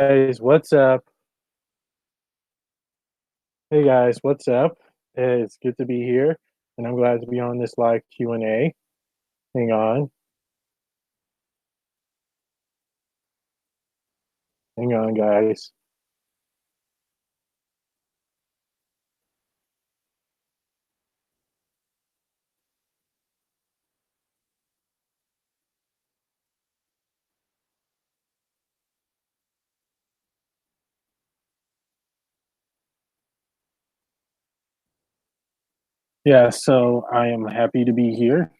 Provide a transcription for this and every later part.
Guys, what's up? Hey guys, what's up? It's good to be here, and I'm glad to be on this live Q&A. Hang on, hang on, guys. Yeah, so I am happy to be here.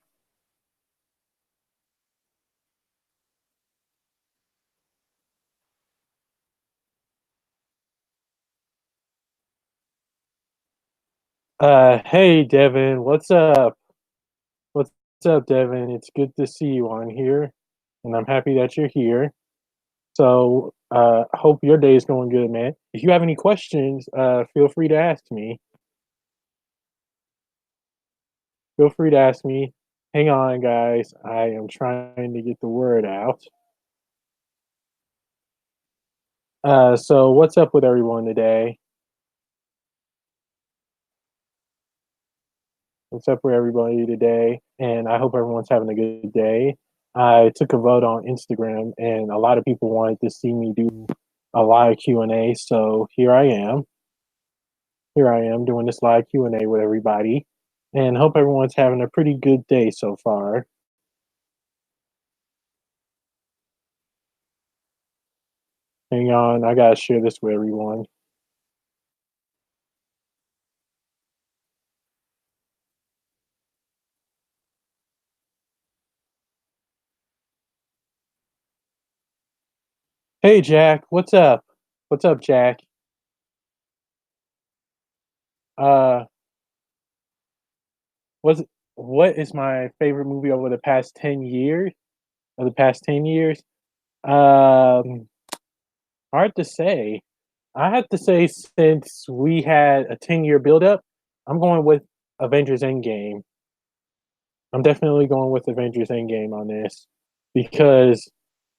Hey Devin, what's up? What's up, Devin? It's good to see you on here, and I'm happy that you're here. So, hope your day is going good, man. If you have any questions, feel free to ask me. Feel free to ask me. Hang on, guys. I am trying to get the word out. So what's up with everyone today? What's up with everybody today? And I hope everyone's having a good day. I took a vote on Instagram, and a lot of people wanted to see me do a live Q&A. So here I am. Here I am doing this live Q&A with everybody, and hope everyone's having a pretty good day so far. Hang on, I gotta share this with everyone. Hey Jack, what's up? What's up, Jack? Uh, what's what is my favorite movie over the past 10 years? Of the past 10 years? Um, Hard to say. I have to say, since we had a 10-year buildup, I'm going with Avengers Endgame. I'm definitely going with Avengers Endgame on this because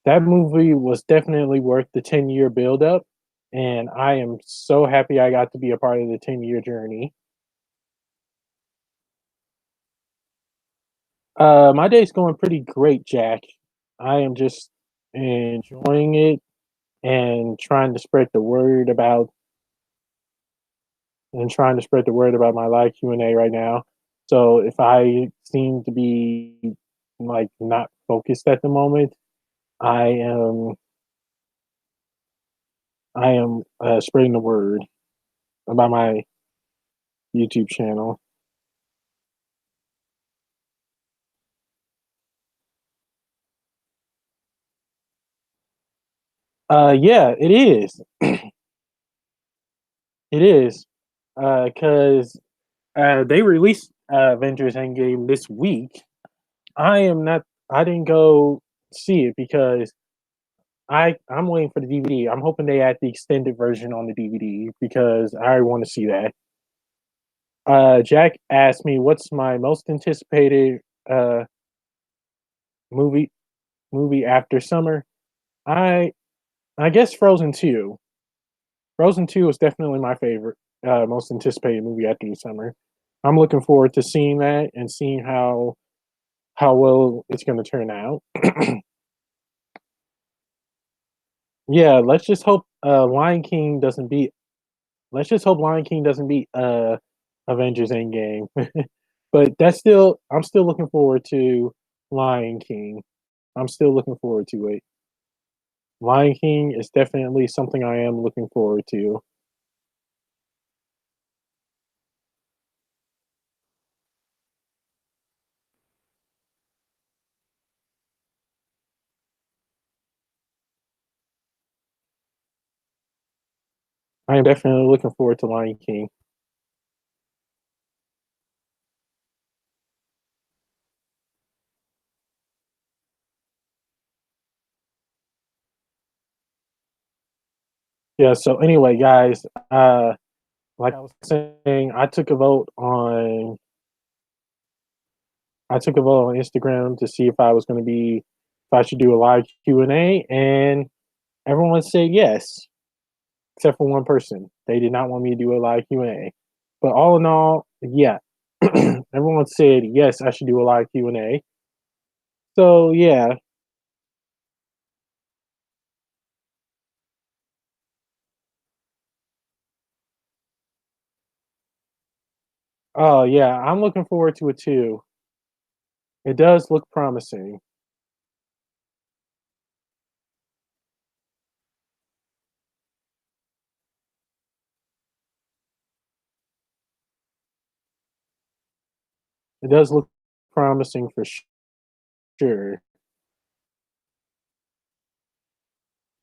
that movie was definitely worth the 10-year buildup, and I am so happy I got to be a part of the 10-year journey. My day's going pretty great, Jack. I am just enjoying it and trying to spread the word about my live Q&A right now. So if I seem to be like not focused at the moment, I am spreading the word about my YouTube channel. Yeah, it is. It is. Cause they released Avengers Endgame this week. I am not. I didn't go see it because I'm waiting for the DVD. I'm hoping they add the extended version on the DVD because I want to see that. Jack asked me what's my most anticipated uh, movie after summer. I I guess Frozen 2. Frozen 2 is definitely my favorite, most anticipated movie after the summer. I'm looking forward to seeing that and seeing how well it's going to turn out. Yeah, let's just hope Lion King doesn't beat Avengers Endgame. But I'm still looking forward to Lion King. I'm still looking forward to it. Lion King is definitely something I am looking forward to. I am definitely looking forward to Lion King. Yeah, so anyway, guys, like I was saying, I took a vote on Instagram to see if I was going to be if I should do a live Q&A, and Everyone said yes, except for one person. They did not want me to do a live Q&A. But all in all, yeah, everyone said yes, I should do a live Q&A. So yeah, oh yeah, I'm looking forward to it too. It does look promising. It does look promising for sure.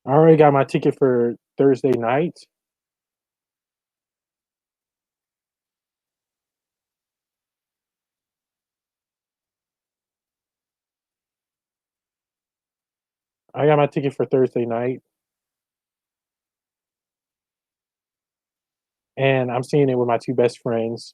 I already got my ticket for Thursday night. I got my ticket for Thursday night, and I'm seeing it with my two best friends.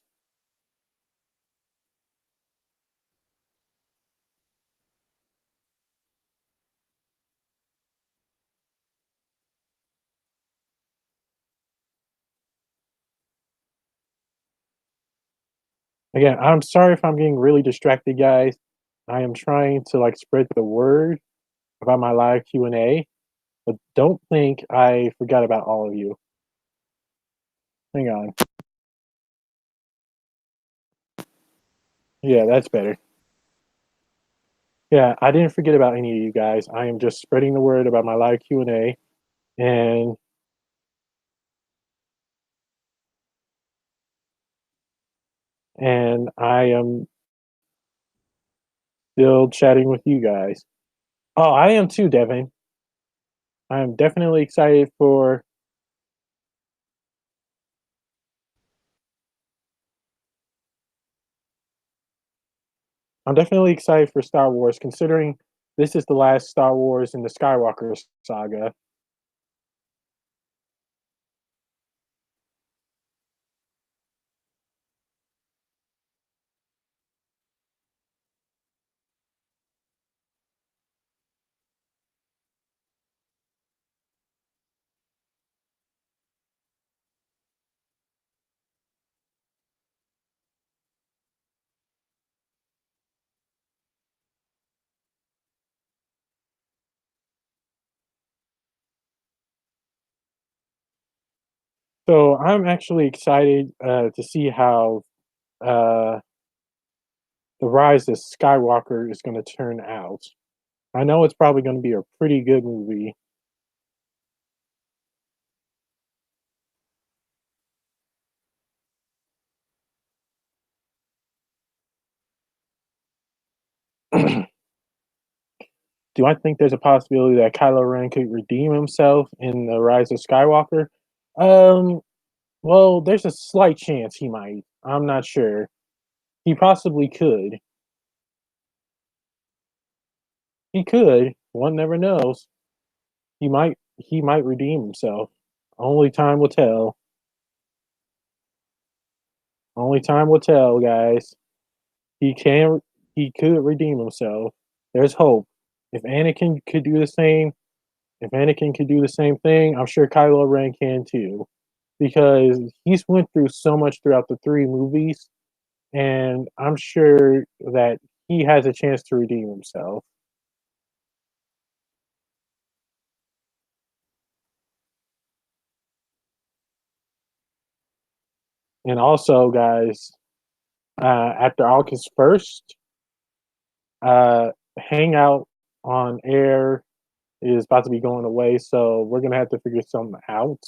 Again, I'm sorry if I'm getting really distracted, guys. I am trying to like spread the word about my live Q&A, but don't think I forgot about all of you. Hang on. Yeah, that's better. Yeah, I didn't forget about any of you guys. I am just spreading the word about my live Q&A, and I am still chatting with you guys. Oh, I am too, Devin. I am definitely excited for I'm definitely excited for Star Wars considering this is the last Star Wars in the Skywalker saga. So I'm actually excited to see how uh, the Rise of Skywalker is going to turn out. I know it's probably going to be a pretty good movie. Do I think there's a possibility that Kylo Ren could redeem himself in the Rise of Skywalker? Um, well, there's a slight chance he might. I'm not sure. He possibly could. He could. One never knows. He might redeem himself. Only time will tell. Only time will tell, guys. He can he could redeem himself. There's hope. If Anakin could do the same, if Anakin could do the same thing, I'm sure Kylo Ren can too. Because he's went through so much throughout the three movies, and I'm sure that he has a chance to redeem himself. And also, guys, after August 1st, Hangout on Air is about to be going away, so we're gonna have to figure something out.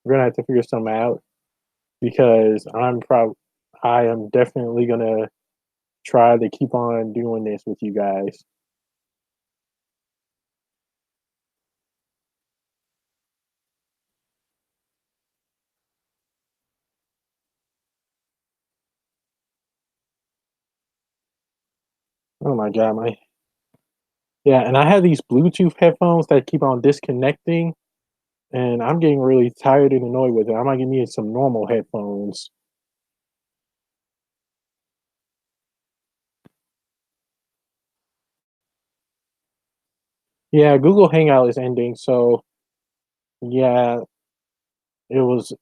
We're gonna have to figure something out because I am definitely gonna try to keep on doing this with you guys. Oh my god, my yeah, and I have these Bluetooth headphones that keep on disconnecting, and I'm getting really tired and annoyed with it. I might get me some normal headphones. Yeah, Google Hangout is ending, so yeah, it was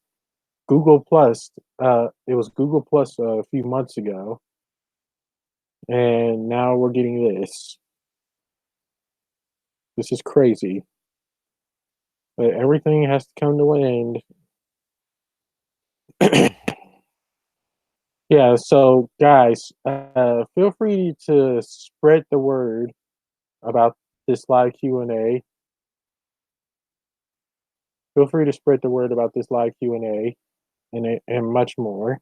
Google Plus. It was Google Plus a few months ago, and now we're getting this. This is crazy. But everything has to come to an end. Yeah, so guys, feel free to spread the word about this live Q&A. Feel free to spread the word about this live Q&A and much more.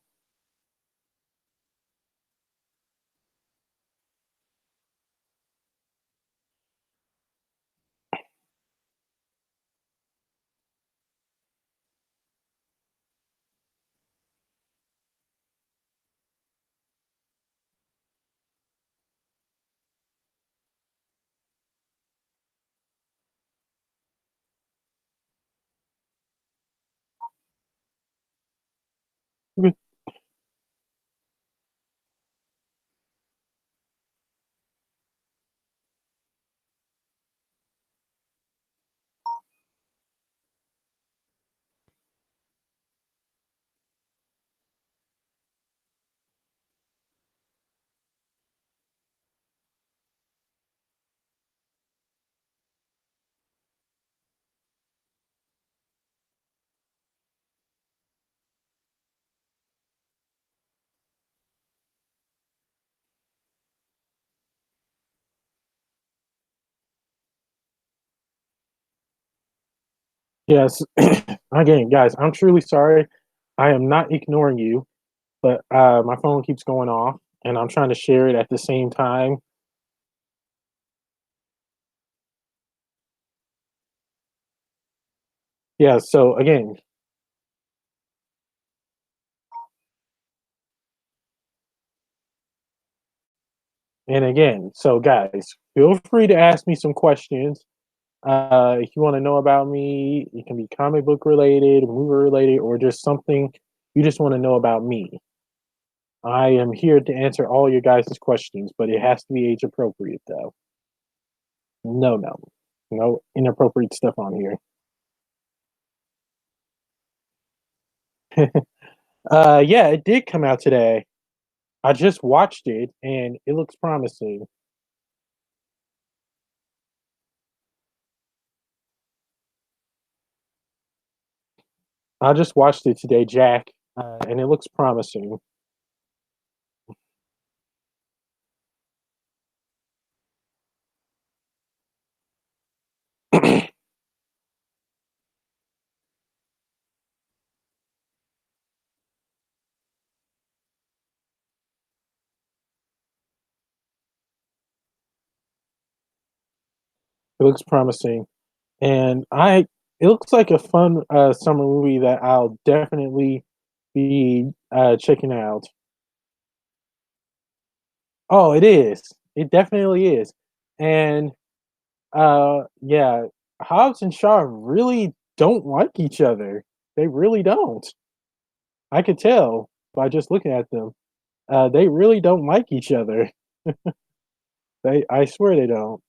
Yes, again, guys, I'm truly sorry. I am not ignoring you, but my phone keeps going off, and I'm trying to share it at the same time. Yeah, so again, so guys, feel free to ask me some questions. If you want to know about me, it can be comic book related, movie related, or just something you just want to know about me. I am here to answer all your guys' questions, but it has to be age appropriate though. No, no, no inappropriate stuff on here. Yeah, it did come out today. I just watched it and it looks promising. I just watched it today, Jack, and it looks promising. It looks promising, and I it looks like a fun summer movie that I'll definitely be checking out. Oh, it is. It definitely is, and yeah, Hobbs and Shaw really don't like each other. They really don't. I could tell by just looking at them. They really don't like each other. I swear they don't.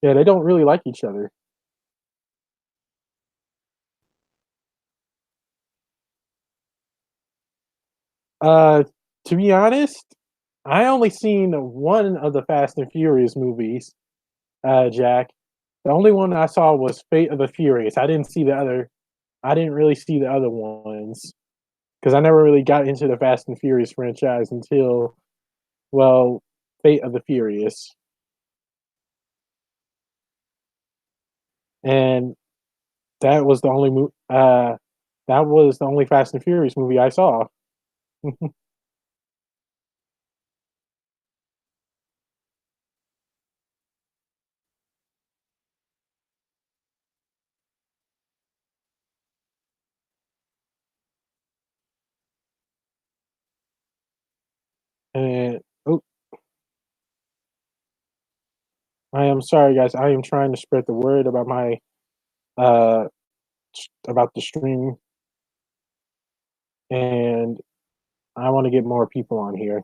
Yeah, they don't really like each other. Uh, to be honest, I only seen one of the Fast and Furious movies, Jack. The only one I saw was Fate of the Furious. I didn't see the other. I didn't really see the other ones because I never really got into the Fast and Furious franchise until, well, Fate of the Furious, and that was the only that was the only Fast and Furious movie I saw. And oh, I am sorry, guys. I am trying to spread the word about my uh about the stream, and I want to get more people on here.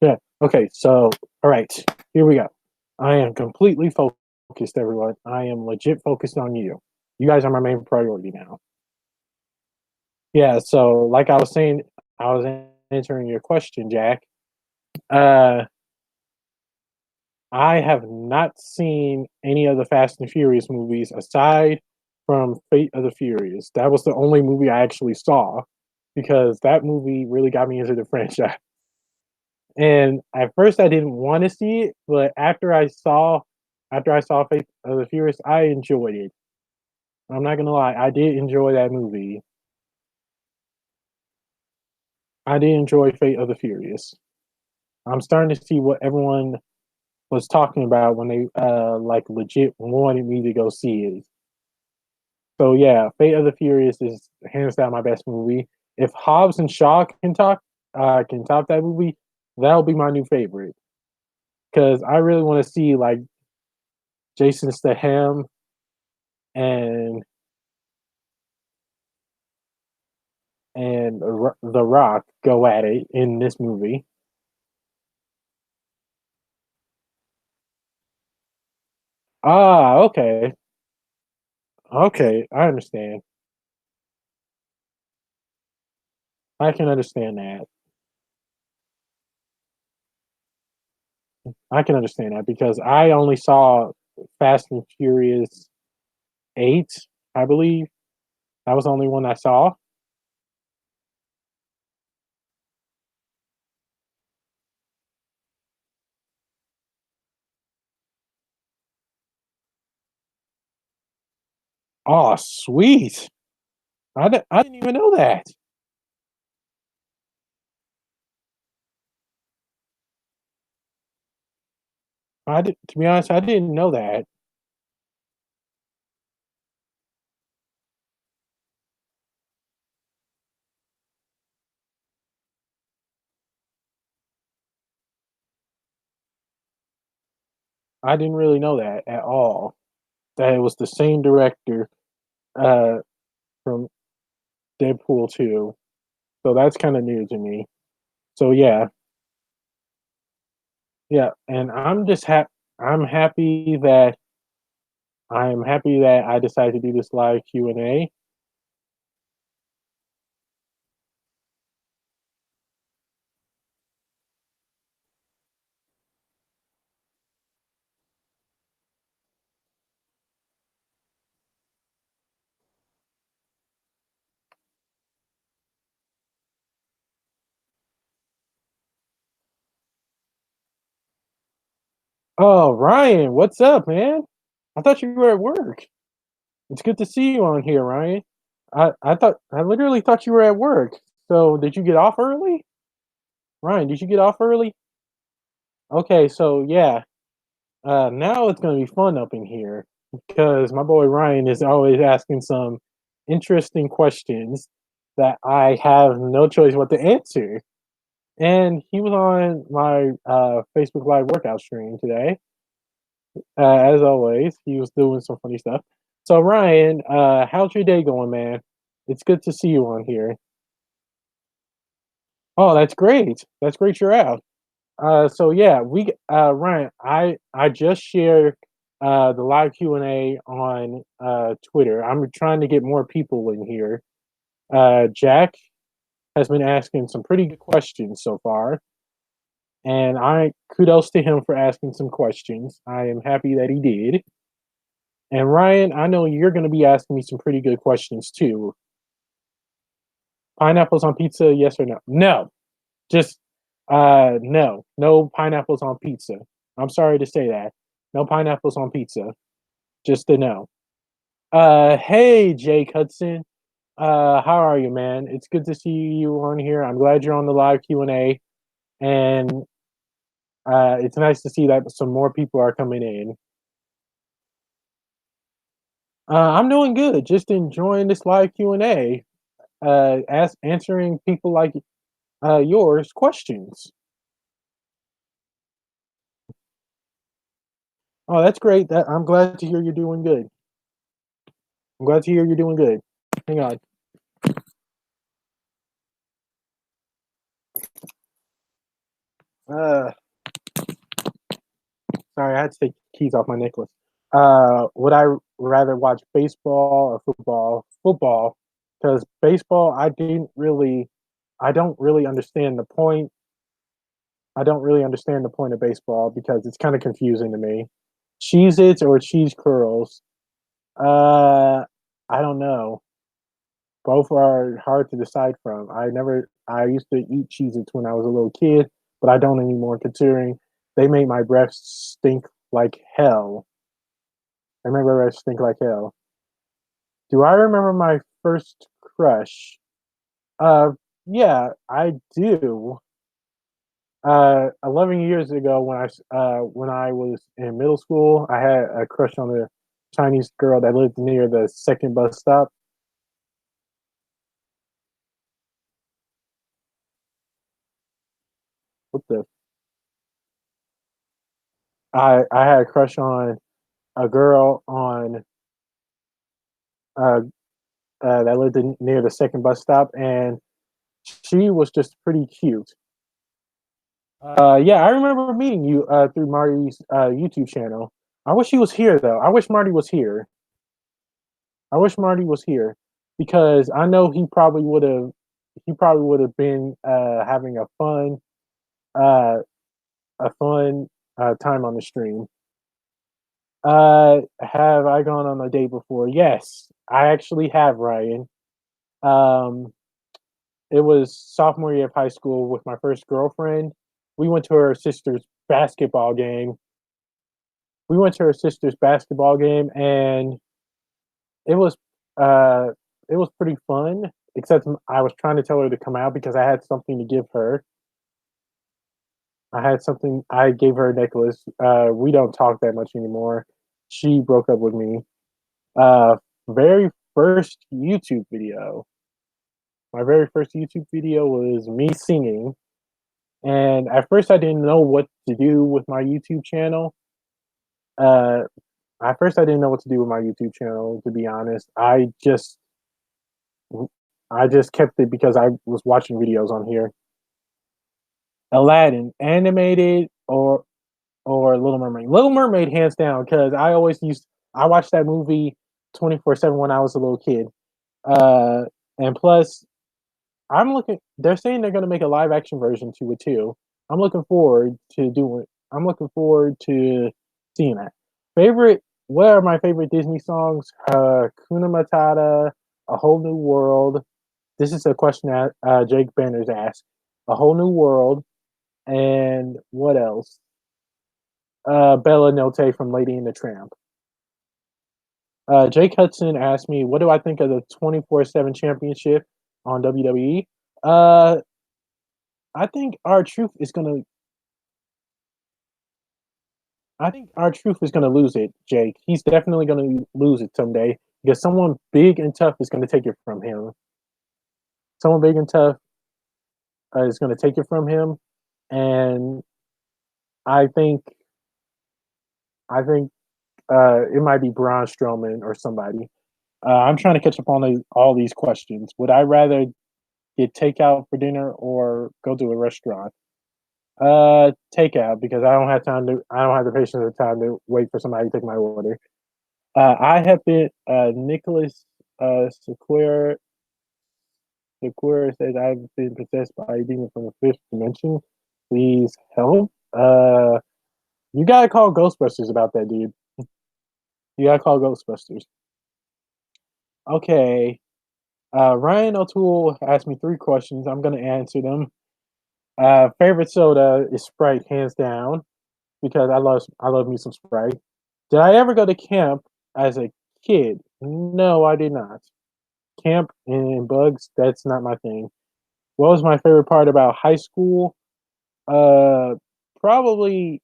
Yeah. Okay. So, all right. Here we go. I am completely focused, everyone. I am legit focused on you. You guys are my main priority now. Yeah. So, like I was saying, I was answering your question, Jack. Uh, I have not seen any of the Fast and Furious movies aside from Fate of the Furious. That was the only movie I actually saw because that movie really got me into the franchise. And at first I didn't want to see it, but after I saw Fate of the Furious, I enjoyed it. I'm not gonna lie, I did enjoy that movie. I did enjoy Fate of the Furious. I'm starting to see what everyone was talking about when they like legit wanted me to go see it. So yeah, Fate of the Furious is hands down my best movie. If Hobbs and Shaw can top that movie, that'll be my new favorite. Because I really want to see like Jason Statham and The Rock go at it in this movie. Ah, okay, okay, I understand. I can understand that. I can understand that because I only saw Fast and Furious 8, I believe. That was the only one I saw. Oh, sweet. I didn't even know that. To be honest, I didn't know that. I didn't really know that at all. That it was the same director uh, from Deadpool 2. So that's kind of new to me. So yeah, yeah, and I'm happy that I decided to do this live Q&A. Oh, Ryan, what's up, man? I thought you were at work. It's good to see you on here, Ryan. I literally thought you were at work. So did you get off early? Ryan, did you get off early? Okay, so yeah. Now it's gonna be fun up in here because my boy Ryan is always asking some interesting questions that I have no choice what to answer. And he was on my Facebook Live workout stream today. As always, he was doing some funny stuff. So Ryan, how's your day going, man? It's good to see you on here. Oh, that's great. That's great you're out. So yeah, Ryan, I just shared the live Q&A on Twitter. I'm trying to get more people in here. Jack has been asking some pretty good questions so far, and I kudos to him for asking some questions. I am happy that he did. And Ryan, I know you're going to be asking me some pretty good questions too. Pineapples on pizza, yes or no? No, just no pineapples on pizza. I'm sorry to say that. No pineapples on pizza. Just to know. Hey, Jake Hudson. How are you, man? It's good to see you on here. I'm glad you're on the live Q&A, and it's nice to see that some more people are coming in. I'm doing good. Just enjoying this live Q&A. Answering people like yours questions. Oh, that's great. I'm glad to hear you're doing good. I'm glad to hear you're doing good. Hang on. Uh, Sorry, I had to take the keys off my necklace. Would I rather watch baseball or football? Football, because baseball, I don't really understand the point. I don't really understand the point of baseball because it's kind of confusing to me. Cheez Its or cheese curls? Uh, I don't know. Both are hard to decide from. I used to eat Cheez Its when I was a little kid, but I don't anymore considering they made my breath stink like hell. I remember I stink like hell. Do I remember my first crush? Uh, yeah, I do. 11 years ago, when I was in middle school, I had a crush on a Chinese girl that lived near the second bus stop. What the? I had a crush on a girl on uh, that lived near the second bus stop, and she was just pretty cute. Yeah, I remember meeting you through Marty's YouTube channel. I wish he was here though. I wish Marty was here. I wish Marty was here because I know he probably would have been having uh, a fun time on the stream. Have I gone on a date before? Yes, I actually have, Ryan. Um, it was sophomore year of high school with my first girlfriend. We went to her sister's basketball game. We went to her sister's basketball game, and it was uh, it was pretty fun. Except I was trying to tell her to come out because I had something to give her. I had something. I gave her a necklace. We don't talk that much anymore. She broke up with me. Uh, very first YouTube video. My very first YouTube video was me singing, and at first I didn't know what to do with my YouTube channel. Uh, at first I didn't know what to do with my YouTube channel. To be honest, I just kept it because I was watching videos on here. Aladdin, animated or Little Mermaid. Little Mermaid, hands down, because I watched that movie 24/7 when I was a little kid. Uh, and plus, I'm looking. They're saying they're going to make a live action version to it too. I'm looking forward to doing. I'm looking forward to seeing that. Favorite. What are my favorite Disney songs? Kuna Matata, A Whole New World. This is a question that Jake Banners asked. A Whole New World, and what else? Bella Notte from Lady and the Tramp. Jake Hudson asked me, "What do I think of the 24/7 championship on WWE?" Uh, I think our truth is gonna. I think our truth is gonna lose it, Jake. He's definitely gonna lose it someday because someone big and tough is gonna take it from him. Someone big and tough is gonna take it from him, and I think I think it might be Braun Strowman or somebody. I'm trying to catch up on all these questions. Would I rather get takeout for dinner or go to a restaurant? Takeout because I don't have the patience or time to wait for somebody to take my order. I have been Nicholas Sequeira says I've been possessed by a demon from the fifth dimension. Please help. You gotta call Ghostbusters about that, dude. You gotta call Ghostbusters. Okay. Ryan O'Toole asked me three questions. I'm gonna answer them. Favorite soda is Sprite, hands down, because I love me some Sprite. Did I ever go to camp as a kid? No, I did not. Camp and bugs, that's not my thing. What was my favorite part about high school? Uh, Probably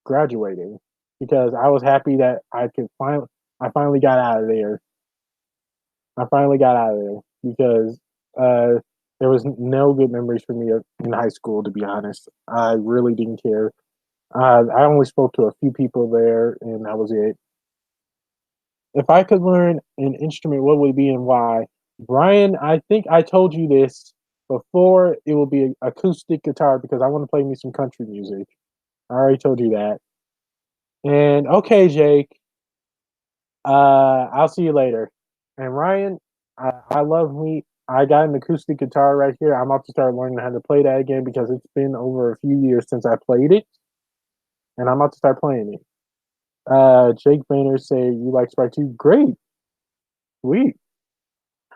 graduating because I was happy that I finally got out of there. I finally got out of there because uh, there was no good memories for me in high school. To be honest, I really didn't care. I only spoke to a few people there, and that was it. If I could learn an instrument, what would it be and why? Brian, I think I told you this before. It will be an acoustic guitar because I want to play me some country music. I already told you that. And okay, Jake, I'll see you later. And Ryan, I love me. I got an acoustic guitar right here. I'm about to start learning how to play that again because it's been over a few years since I played it, and I'm about to start playing it. Jake Banner say you like Sprite too. Great, sweet.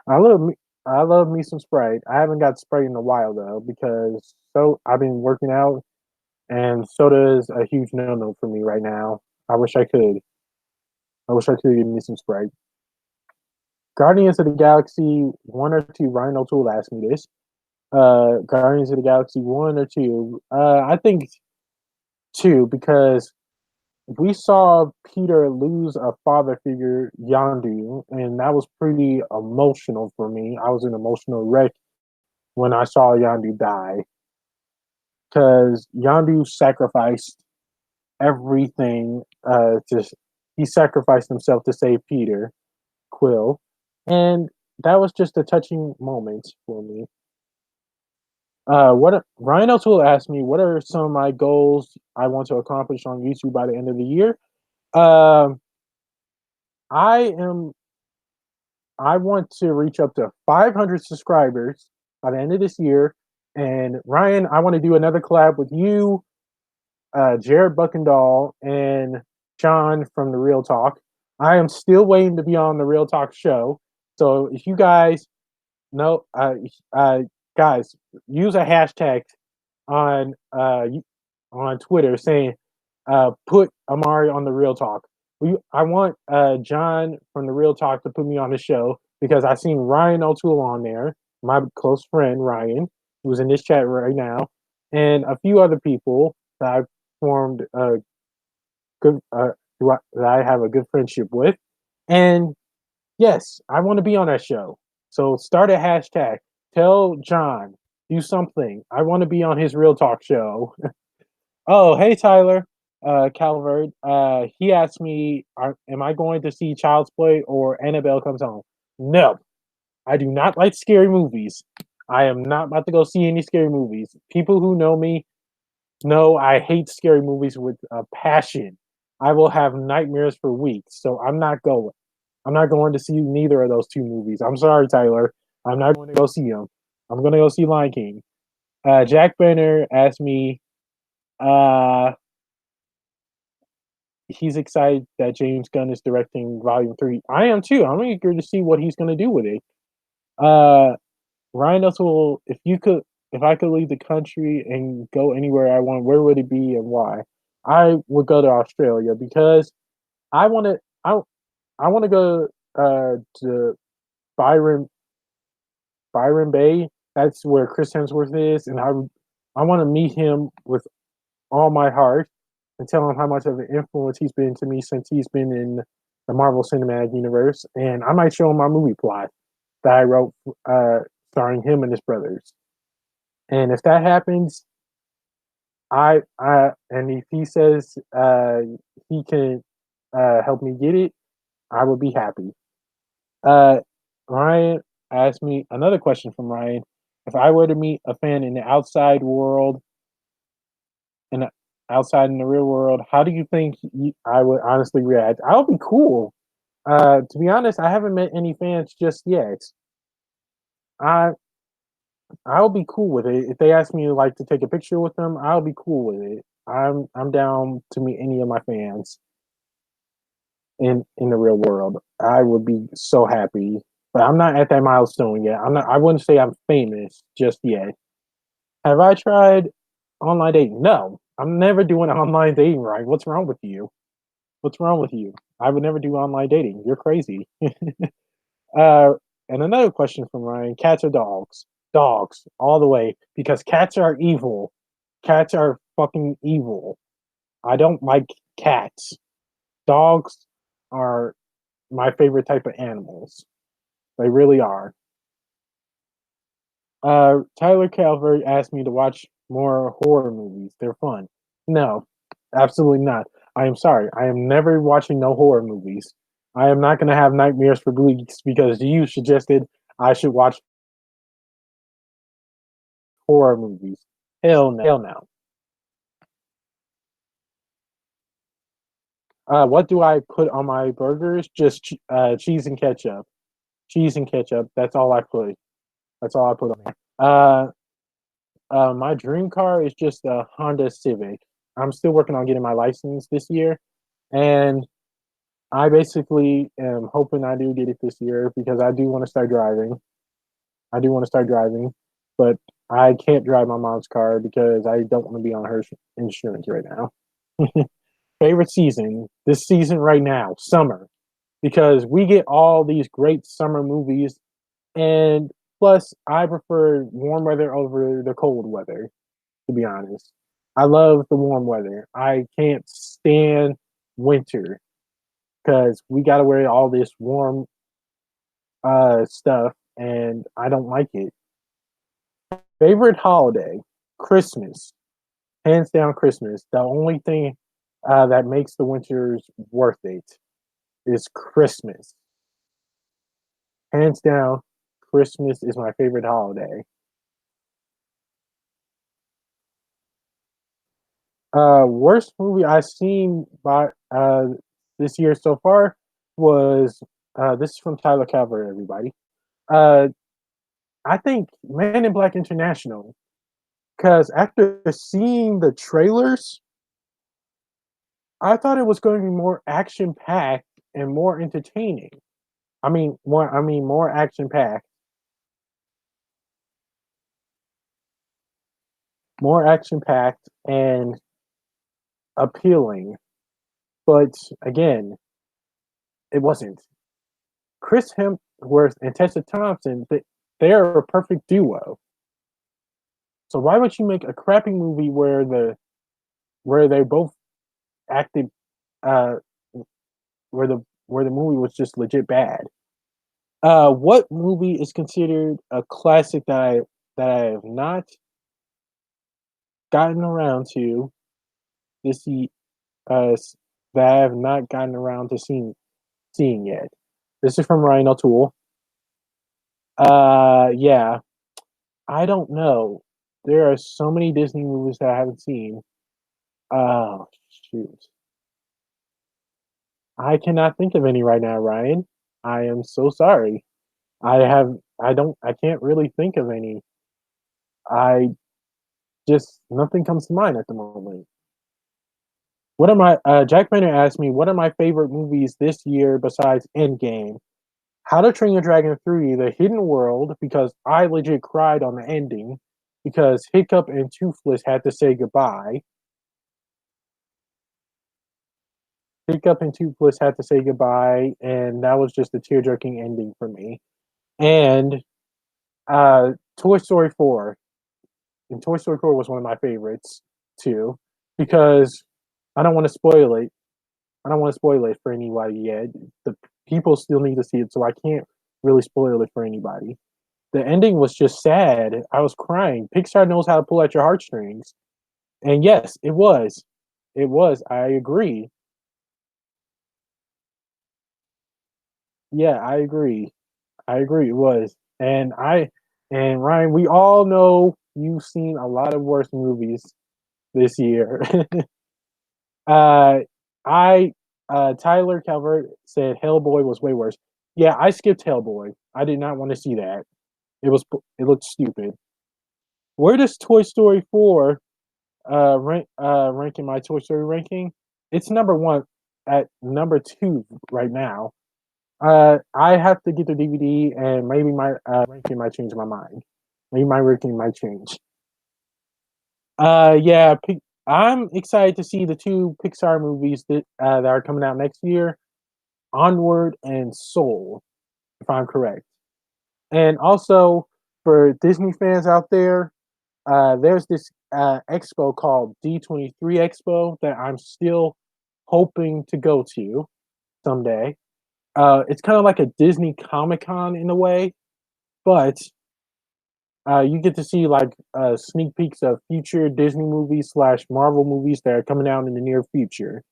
I love me. I love me some Sprite. I haven't got Sprite in a while though because I've been working out, and soda is a huge no-no for me right now. I wish I could. I wish I could give me some Sprite. Guardians of the Galaxy 1 or 2. Ryan O'Toole asked me this. Guardians of the Galaxy 1 or 2. I think 2 because we saw Peter lose a father figure, Yondu, and that was pretty emotional for me. I was an emotional wreck when I saw Yondu die because Yondu sacrificed everything. He sacrificed himself to save Peter Quill, and that was just a touching moment for me. What Ryan O'Toole asked me, what are some of my goals I want to accomplish on YouTube by the end of the year? Um, I am I want to reach up to 500 subscribers by the end of this year. And Ryan, I want to do another collab with you, Jared Buckendahl, and John from the Real Talk. I am still waiting to be on the Real Talk show. So if you guys know, guys, use a hashtag on Twitter saying, "Put Amari on the Real Talk." I want John from the Real Talk to put me on the show because I seen Ryan O'Toole on there, my close friend Ryan, who's in this chat right now, and a few other people that I've formed a good that I have a good friendship with. And yes, I want to be on that show. So start a hashtag. Tell John, do something. I want to be on his Real Talk show. Oh, hey Tyler, Calvert. He asked me, "Am I going to see Child's Play or Annabelle Comes Home?" No, I do not like scary movies. I am not about to go see any scary movies. People who know me know I hate scary movies with a passion. I will have nightmares for weeks, so I'm not going. I'm not going to see neither of those two movies. I'm sorry, Tyler. I'm not going to go see them. I'm going to go see Lion King. Jack Banner asked me, uh, he's excited that James Gunn is directing Volume 3. I am too. I'm eager to see what he's going to do with it. Uh, Ryan O'Toole, if I could leave the country and go anywhere I want, where would it be and why? I would go to Australia because I want to. I want to go to Byron Byron Bay. That's where Chris Hemsworth is, and I want to meet him with all my heart and tell him how much of an influence he's been to me since he's been in the Marvel Cinematic Universe. And I might show him my movie plot that I wrote, starring him and his brothers. And if that happens, and if he says he can help me get it, I would be happy. Uh, Ryan asked me another question from Ryan. If I were to meet a fan in the outside world, and outside in the real world, how do you think I would honestly react? I would be cool. To be honest, I haven't met any fans just yet. I I'll be cool with it. If they ask me like to take a picture with them, I'll be cool with it. I'm down to meet any of my fans in the real world. I would be so happy. But I'm not at that milestone yet. I wouldn't say I'm famous just yet. Have I tried online dating? No. I'm never doing online dating, right? What's wrong with you? What's wrong with you? I would never do online dating. You're crazy. Uh, and another question from Ryan: cats or dogs? Dogs, all the way, because cats are evil. Cats are fucking evil. I don't like cats. Dogs are my favorite type of animals. They really are. Tyler Calvert asked me to watch more horror movies. They're fun. No, absolutely not. I am sorry. I am never watching no horror movies. I am not going to have nightmares for weeks because you suggested I should watch horror movies. Hell no. Hell no. What do I put on my burgers? Just cheese and ketchup. Cheese and ketchup. That's all I put. That's all I put on there. My dream car is just a Honda Civic. I'm still working on getting my license this year, and I basically am hoping I do get it this year because I do want to start driving. I do want to start driving, but I can't drive my mom's car because I don't want to be on her insurance right now. Favorite season this season right now, summer, because we get all these great summer movies, and plus I prefer warm weather over the cold weather. To be honest, I love the warm weather. I can't stand winter because we got to wear all this warm stuff, and I don't like it. Favorite holiday, Christmas, hands down. Christmas. The only thing that makes the winters worth it is Christmas. Hands down, Christmas is my favorite holiday. Worst movie I've seen by this year so far was this is from Tyler Calvert, everybody. Uh, I think Man in Black International, because after seeing the trailers, I thought it was going to be more action packed and more entertaining. More action packed, more action packed and appealing. But again, it wasn't. Chris Hemsworth and Tessa Thompson, they're a perfect duo. So why would you make a crappy movie where they both acted uh where the movie was just legit bad? What movie is considered a classic that I have not gotten around to this that I have not gotten around to seeing yet? This is from Ryan O'Toole. Yeah, I don't know. There are so many Disney movies that I haven't seen. Oh shoot, I cannot think of any right now, Ryan. I am so sorry. I can't really think of any. I just nothing comes to mind at the moment. What are my Jack Banner asked me, what are my favorite movies this year besides Endgame? How to Train Your Dragon 3, The Hidden World, because I legit cried on the ending because Hiccup and Toothless had to say goodbye. Hiccup and Toothless had to say goodbye, and that was just a tear jerking ending for me. And Toy Story 4. And Toy Story 4 was one of my favorites too, because I don't want to spoil it. I don't want to spoil it for anybody yet. The people still need to see it, so I can't really spoil it for anybody. The ending was just sad. I was crying. Pixar knows how to pull at your heartstrings. And yes, it was. It was. I agree. Yeah, I agree. I agree. It was. And Ryan, we all know you've seen a lot of worse movies this year. uh, I Tyler Calvert said Hellboy was way worse. Yeah, I skipped Hellboy. I did not want to see that. It looked stupid. Where does Toy Story 4 rank in my Toy Story ranking? It's number one at number two right now. I have to get the DVD, and maybe my ranking might change my mind. Maybe my ranking might change. Yeah, I'm excited to see the two Pixar movies that are coming out next year, Onward and Soul, if I'm correct. And also for Disney fans out there, there's this expo called D23 Expo that I'm still hoping to go to someday. It's kind of like a Disney Comic Con in a way, but you get to see like sneak peeks of future Disney movies slash Marvel movies that are coming out in the near future.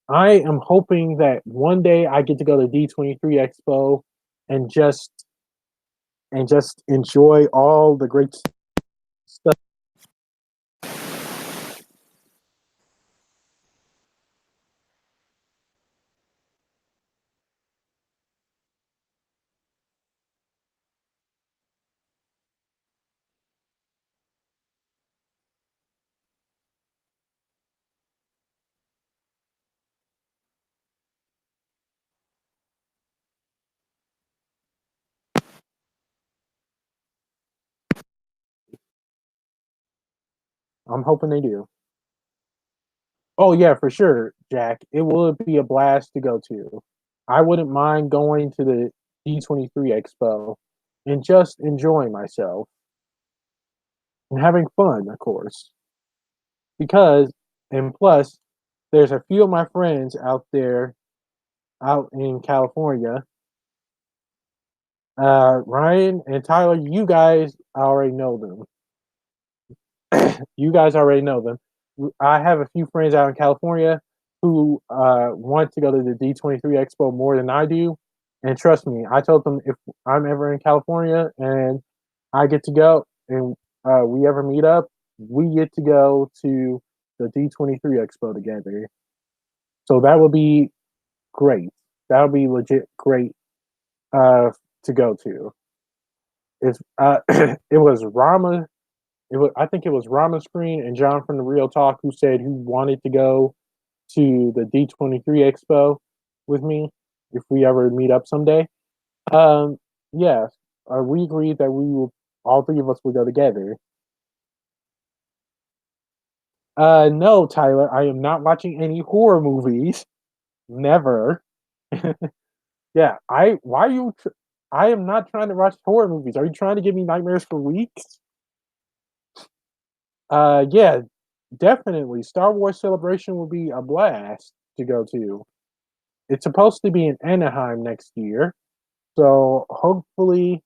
I am hoping that one day I get to go to D23 Expo and just enjoy all the great stuff. I'm hoping they do. Oh yeah, for sure, Jack. It would be a blast to go to. I wouldn't mind going to the D23 Expo and just enjoying myself and having fun, of course. Because and plus, there's a few of my friends out there out in California. Ryan and Tyler, you guys already know them. You guys already know them. I have a few friends out in California who want to go to the D23 Expo more than I do. And trust me, I told them if I'm ever in California and I get to go and we ever meet up, we get to go to the D23 Expo together. So that would be great. That would be legit great uh, to go to. It's it was Rama. I think it was Rama Screen and John from the Real Talk who said who wanted to go to the D23 Expo with me if we ever meet up someday. Um, yeah, we agreed that we will all three of us will go together. No, Tyler, I am not watching any horror movies. Never. Yeah, I. Why are you? I am not trying to watch horror movies. Are you trying to give me nightmares for weeks? Yeah, definitely. Star Wars Celebration will be a blast to go to. It's supposed to be in Anaheim next year, so hopefully,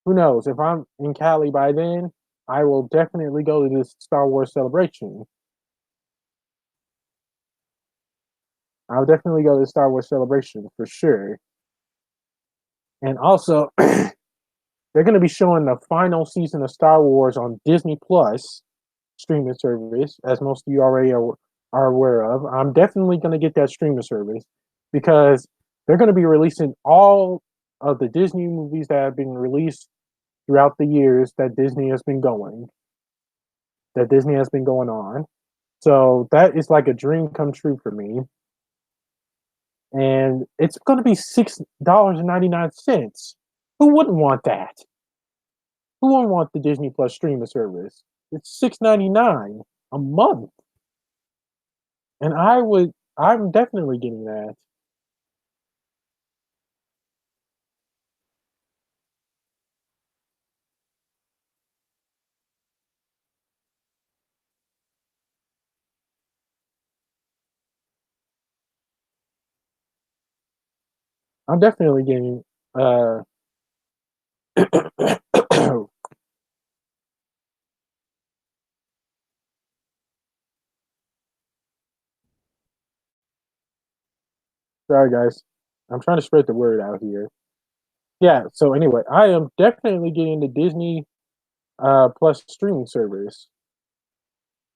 who knows? If I'm in Cali by then, I will definitely go to this Star Wars Celebration. I'll definitely go to the Star Wars Celebration for sure. And also, they're going to be showing the final season of Star Wars on Disney Plus streaming service, as most of you already are aware of. I'm definitely going to get that streaming service because they're going to be releasing all of the Disney movies that have been released throughout the years that Disney has been going on. So that is like a dream come true for me. And it's going to be $6.99. Who wouldn't want that? Who wouldn't want the Disney Plus streaming service? It's $6.99 a month, and I'm definitely getting that. I'm definitely getting. Uh, sorry, guys. I'm trying to spread the word out here. Yeah. So anyway, I am definitely getting the Disney Plus streaming service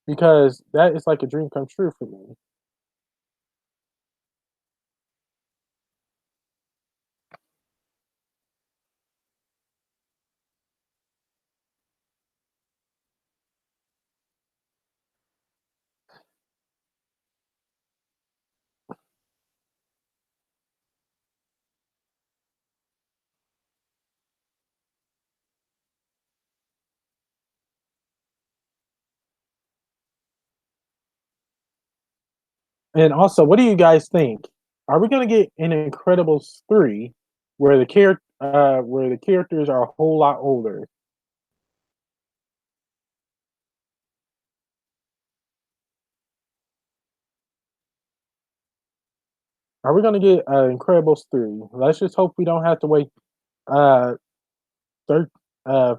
because that is like a dream come true for me. And also, what do you guys think? Are we gonna get an Incredibles 3 where where the characters are a whole lot older? Are we gonna get Incredibles 3? Let's just hope we don't have to wait uh thir- uh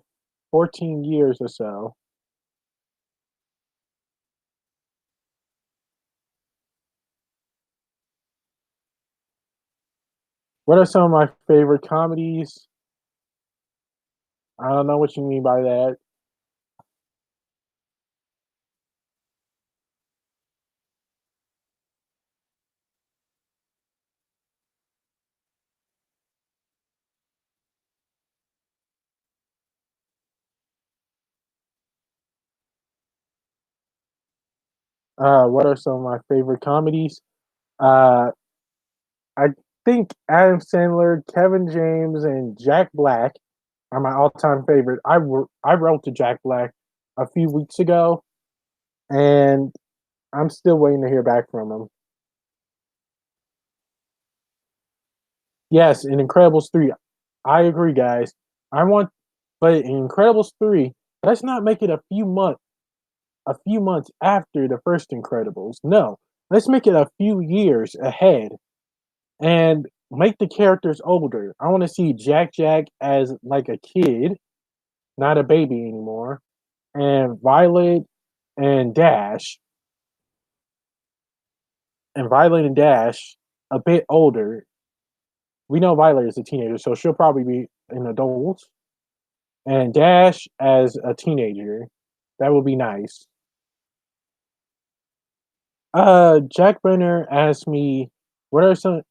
14 years or so. What are some of my favorite comedies? I don't know what you mean by that. What are some of my favorite comedies? Uh, I think Adam Sandler, Kevin James, and Jack Black are my all-time favorite. I wrote to Jack Black a few weeks ago, and I'm still waiting to hear back from him. Yes, in Incredibles 3, I agree, guys. I want, but in Incredibles 3, let's not make it a few months after the first Incredibles. No, let's make it a few years ahead and make the characters older. I want to see Jack as like a kid, not a baby anymore, and Violet and Dash, and Violet and Dash a bit older. We know Violet is a teenager, so she'll probably be an adult, and Dash as a teenager. That would be nice. Jack Brenner asked me, "What are some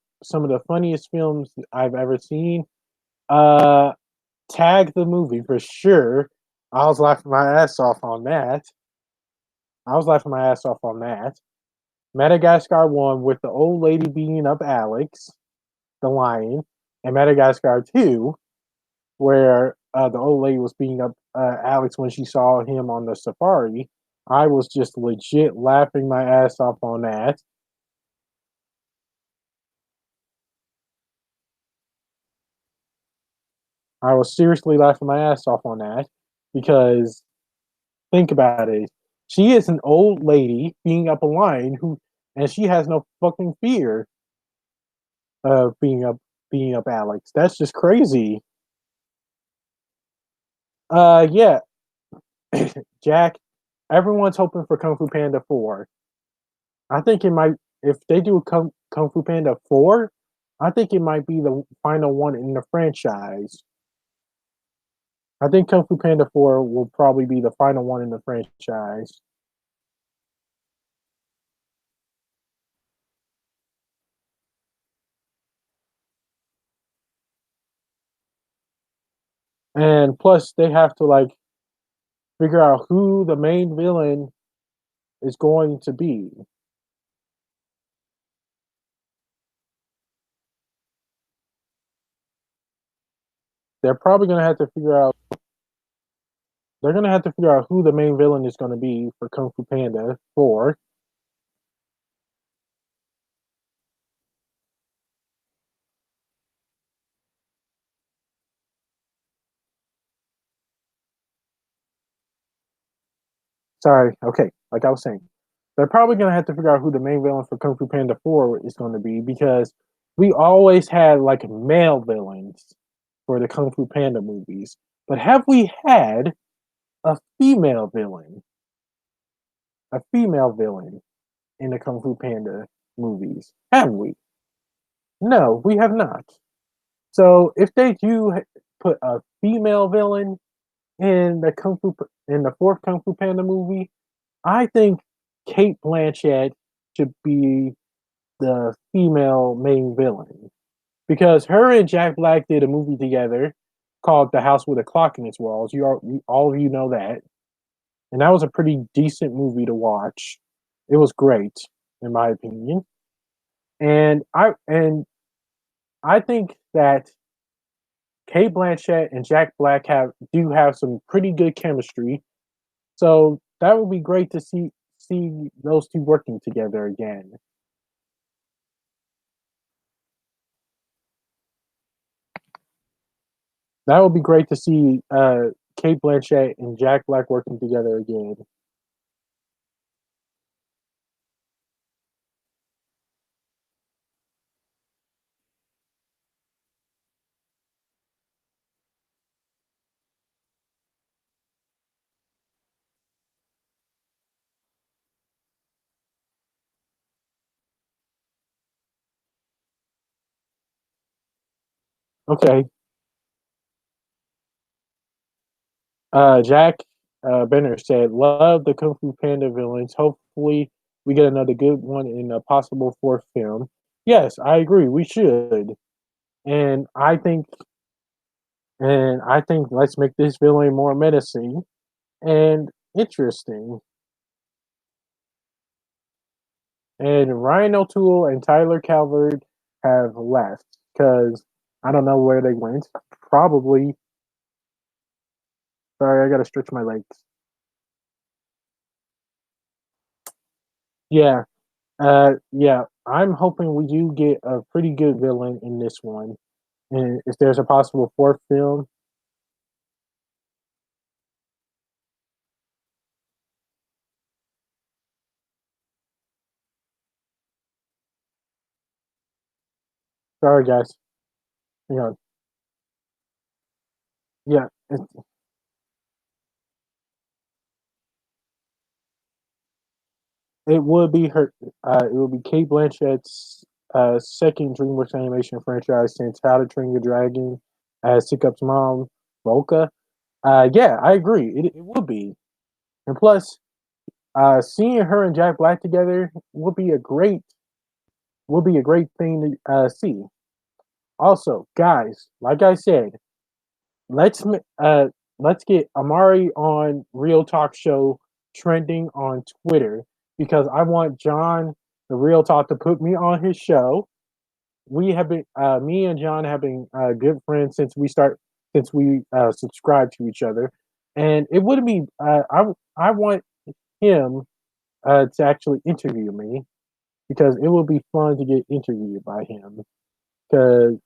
of the funniest films I've ever seen?" Uh, Tag the movie for sure. I was laughing my ass off on that. I was laughing my ass off on that. Madagascar 1 with the old lady beating up Alex, the lion, and Madagascar 2, where the old lady was beating up Alex when she saw him on the safari. I was just legit laughing my ass off on that. I was seriously laughing my ass off on that because think about it. She is an old lady being up a lion and she has no fucking fear of being up Alex. That's just crazy. Yeah, Jack. Everyone's hoping for Kung Fu Panda 4. I think it might if they do Kung Fu Panda 4, I think it might be the final one in the franchise. I think Kung Fu Panda 4 will probably be the final one in the franchise. And plus they have to like figure out who the main villain is going to be. They're probably going to have to figure out they're going to have to figure out who the main villain is going to be for Kung Fu Panda 4. Sorry. Okay, like I was saying, they're probably going to have to figure out who the main villain for Kung Fu Panda 4 is going to be because we always had like male villains for the Kung Fu Panda movies. But have we had a female villain? A female villain in the Kung Fu Panda movies? Have we? No, we have not. So if they do put a female villain in the fourth Kung Fu Panda movie, I think Kate Blanchett should be the female main villain because her and Jack Black did a movie together called The House with a Clock in Its Walls. All of you know that, and that was a pretty decent movie to watch. It was great, in my opinion, and I think that Kate Blanchett and Jack Black have some pretty good chemistry. So that would be great to see those two working together again. That would be great to see Kate Blanchett and Jack Black working together again. Okay, Jack Benner said, "Love the Kung Fu Panda villains. Hopefully, we get another good one in a possible fourth film." Yes, I agree. We should, and I think let's make this villain more menacing and interesting. And Ryan O'Toole and Tyler Calvert have left because I don't know where they went. Probably. Sorry, I gotta stretch my legs. Yeah, yeah. I'm hoping we do get a pretty good villain in this one. And if there's a possible fourth film, sorry guys. You know, yeah, it would be her. It would be Kate Blanchett's second DreamWorks animation franchise since How to Train Your Dragon as Hiccup's mom, Volca. Yeah, I agree. It would be, and plus, seeing her and Jack Black together would be a great thing to see. Also, guys, like I said, let's let's get Amari on Real Talk Show trending on Twitter because I want John the Real Talk to put me on his show. We have been me and John have been good friends since we subscribed to each other, and it would be I want him to actually interview me because it will be fun to get interviewed by him because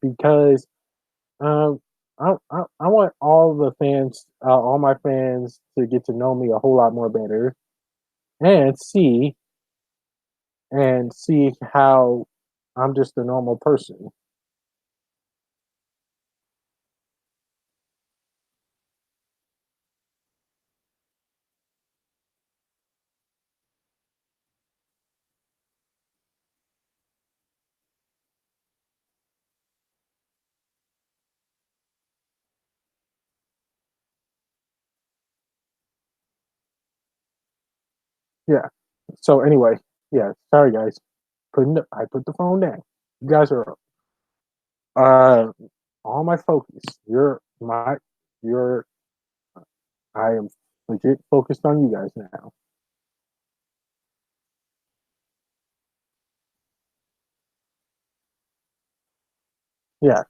because um, I want all the fans, all my fans, to get to know me a whole lot more better and see how I'm just a normal person. Yeah. So anyway, yeah. Sorry guys, I put the phone down. You guys are uh all my focus. You're I am legit focused on you guys now. Yeah.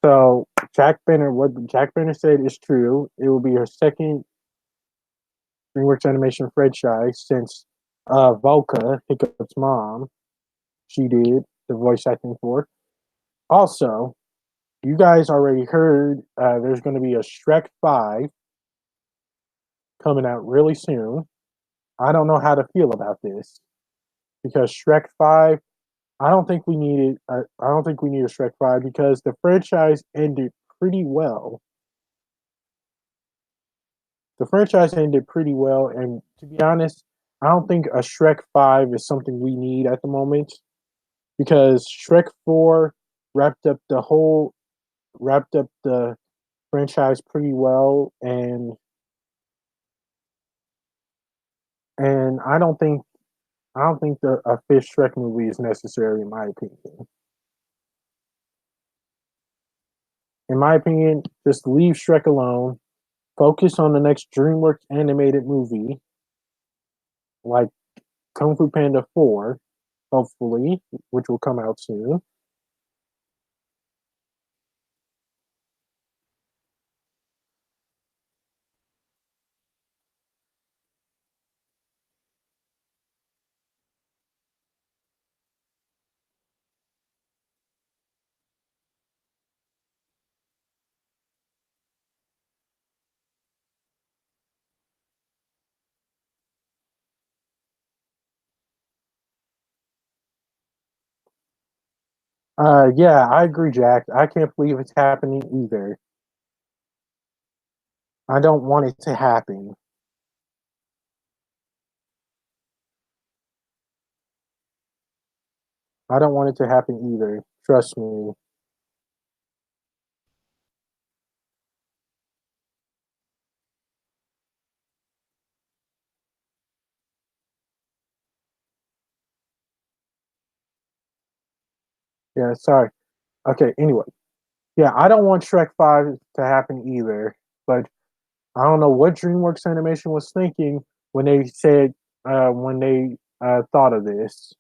So what Jack Benner said is true. It will be her second DreamWorks Animation franchise since Volca, Hiccup's mom, she did the voice acting for. Also, you guys already heard there's going to be a Shrek 5 coming out really soon. I don't know how to feel about this because Shrek 5, I don't think we need a Shrek 5 because the franchise ended pretty well. The franchise ended pretty well, and to be honest, I don't think a Shrek 5 is something we need at the moment because Shrek 4 wrapped up the whole wrapped up the franchise pretty well, and I don't think the a fifth Shrek movie is necessary in my opinion. In my opinion, just leave Shrek alone. Focus on the next DreamWorks animated movie like Kung Fu Panda 4, hopefully, which will come out soon. Yeah, I agree, Jack. I can't believe it's happening either. I don't want it to happen. I don't want it to happen either. Trust me. Yeah, sorry. Okay, anyway. Yeah, I don't want Shrek 5 to happen either, but I don't know what DreamWorks Animation was thinking when they said when they thought of this.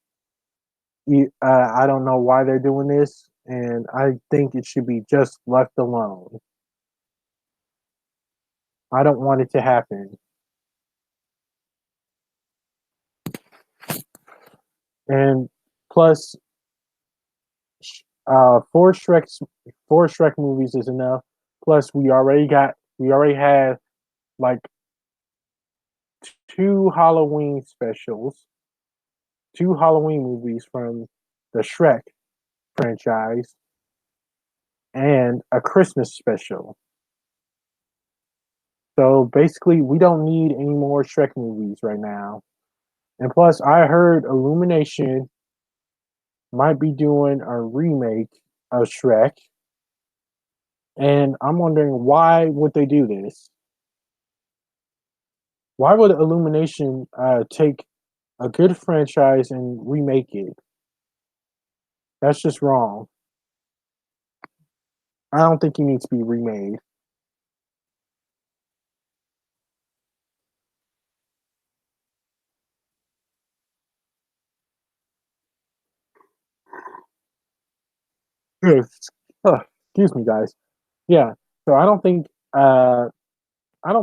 I don't know why they're doing this, and I think it should be just left alone. I don't want it to happen. And plus, four Shrek movies is enough. Plus, we already have like two Halloween specials, two Halloween movies from the Shrek franchise, and a Christmas special. So basically, we don't need any more Shrek movies right now. And plus, I heard Illumination might be doing a remake of Shrek, and I'm wondering why would they do this? Why would Illumination take a good franchise and remake it? That's just wrong. I don't think it needs to be remade. Ugh, excuse me, guys. Yeah. So uh, I don't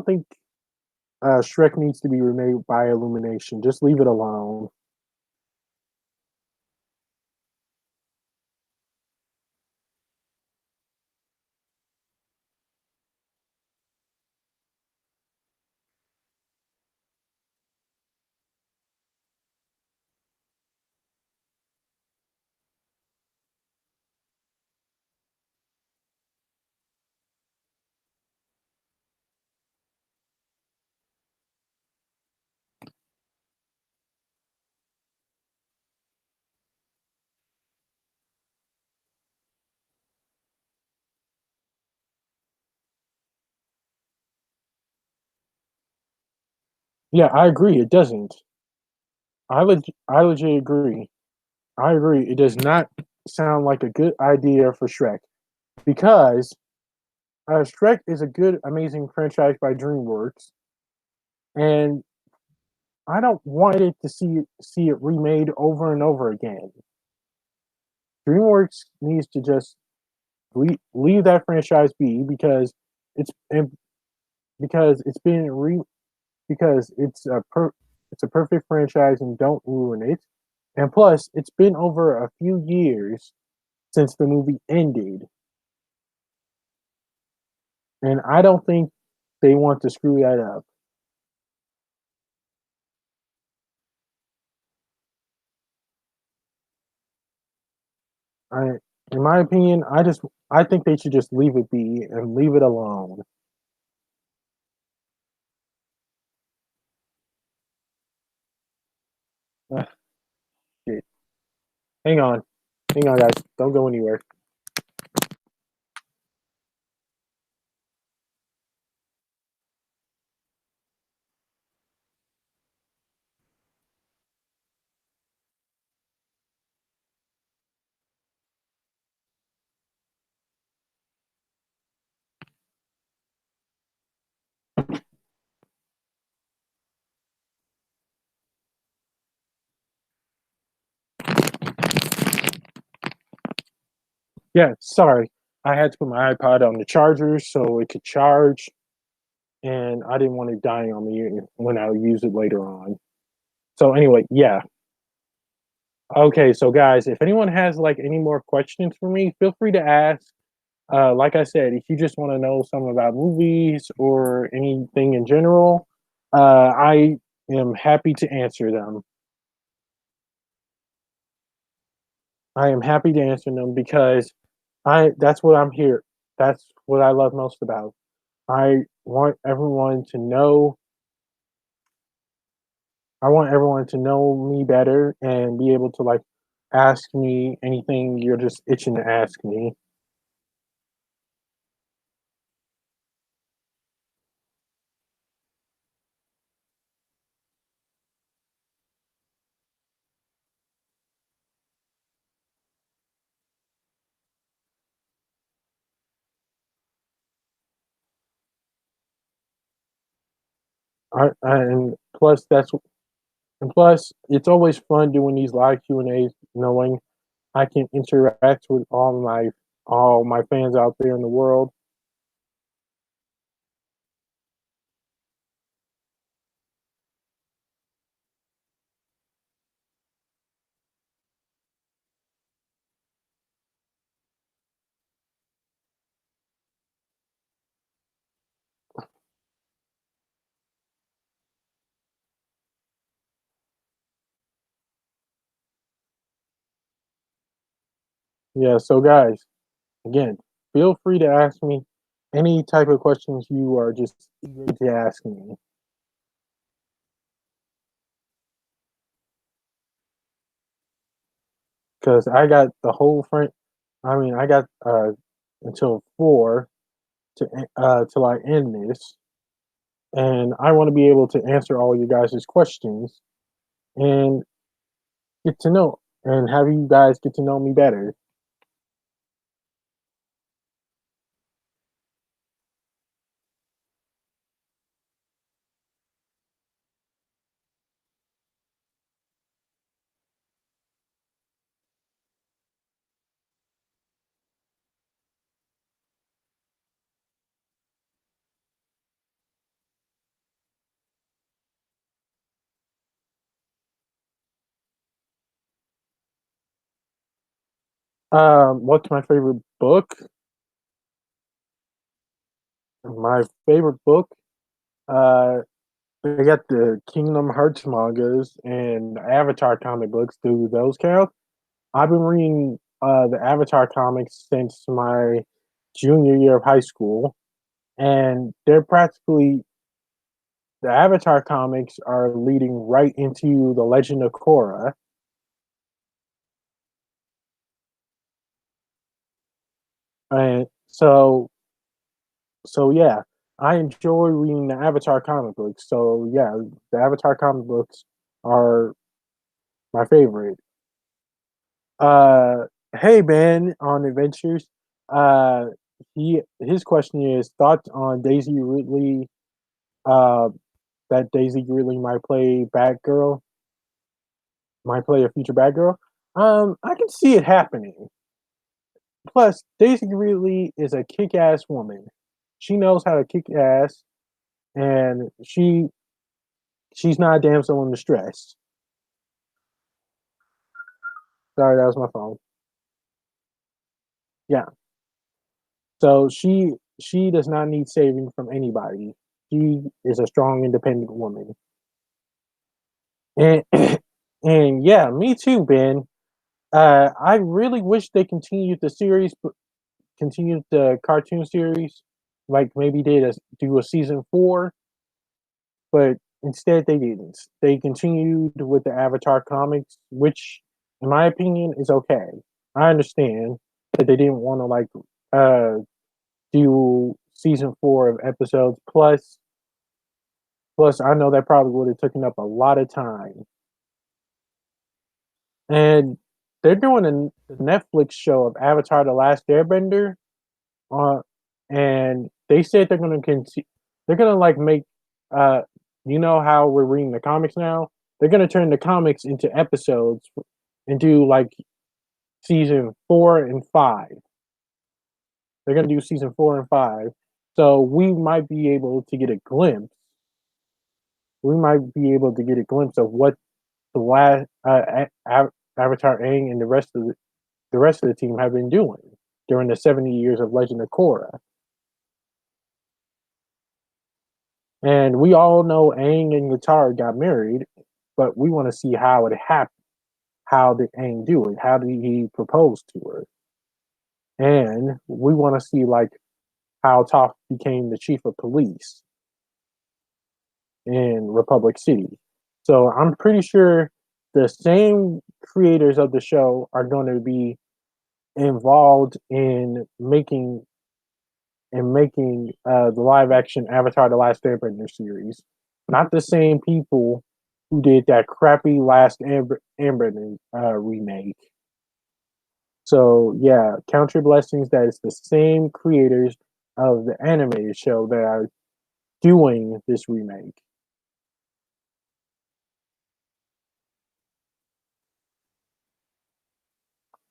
think Shrek needs to be remade by Illumination. Just leave it alone. Yeah, I agree. It doesn't. I legit agree. I agree. It does not sound like a good idea for Shrek because Shrek is a good, amazing franchise by DreamWorks, and I don't want it to see it remade over and over again. DreamWorks needs to just leave that franchise be it's and because it's been re because it's a perfect franchise and don't ruin it. And plus, it's been over a few years since the movie ended, and I don't think they want to screw that up. I, in my opinion, I think they should just leave it be and leave it alone. Ugh, shit. Hang on, hang on, guys. Don't go anywhere. Yeah, sorry. I had to put my iPod on the charger so it could charge, and I didn't want it dying on me when I use it later on. So anyway, yeah. Okay, so guys, if anyone has like any more questions for me, feel free to ask. Like I said, if you just want to know something about movies or anything in general, I am happy to answer them. I am happy to answer them because I that's what I'm here. That's what I love most about. I want everyone to know I want everyone to know me better and be able to like ask me anything you're just itching to ask me. And plus it's always fun doing these live Q&As knowing I can interact with all my fans out there in the world. Yeah, so guys, again, feel free to ask me any type of questions you are just eager to ask me. Because I got the whole front. I mean, I got until 4 to till I end this, and I want to be able to answer all you guys' questions and get to know and have you guys get to know me better. What's my favorite book? My favorite book. Uh, I got the Kingdom Hearts mangas and Avatar comic books. Do those count? I've been reading the Avatar comics since my junior year of high school, and they're practically the Avatar comics are leading right into the Legend of Korra, and so yeah, I enjoy reading the Avatar comic books. So yeah, the Avatar comic books are my favorite. Uh, hey Ben on Adventures. Uh, his question is thoughts on Daisy Ridley. Uh, that Daisy Ridley might play Batgirl, might play a future Batgirl. I can see it happening. Plus, Daisy Ridley is a kick-ass woman. She knows how to kick ass, and she's not a damsel in distress. Sorry, that was my phone. Yeah. So she does not need saving from anybody. She is a strong, independent woman. And and yeah, me too, Ben. I really wish they continued the cartoon series, like maybe do a season 4, but instead they didn't. They continued with the Avatar comics, which, in my opinion, is okay. I understand that they didn't want to uh do season 4 of episodes plus I know that probably would have taken up a lot of time. And they're doing a Netflix show of Avatar: The Last Airbender, uh, and they said they're gonna like make uh, you know how we're reading the comics now. They're gonna turn the comics into episodes and do like season 4 and 5. They're gonna do season 4 and 5, so we might be able to get a glimpse of what the last Avatar Aang and the rest of the team have been doing during the 70 years of Legend of Korra. And we all know Aang and Katara got married, but we want to see how did Aang do it? How did he propose to her? And we want to see like how Toph became the chief of police in Republic City. So I'm pretty sure the same creators of the show are going to be involved in making the live action Avatar: The Last Airbender series. Not the same people who did that crappy Last Airbender remake. So yeah, count your blessings that it's the same creators of the animated show that are doing this remake.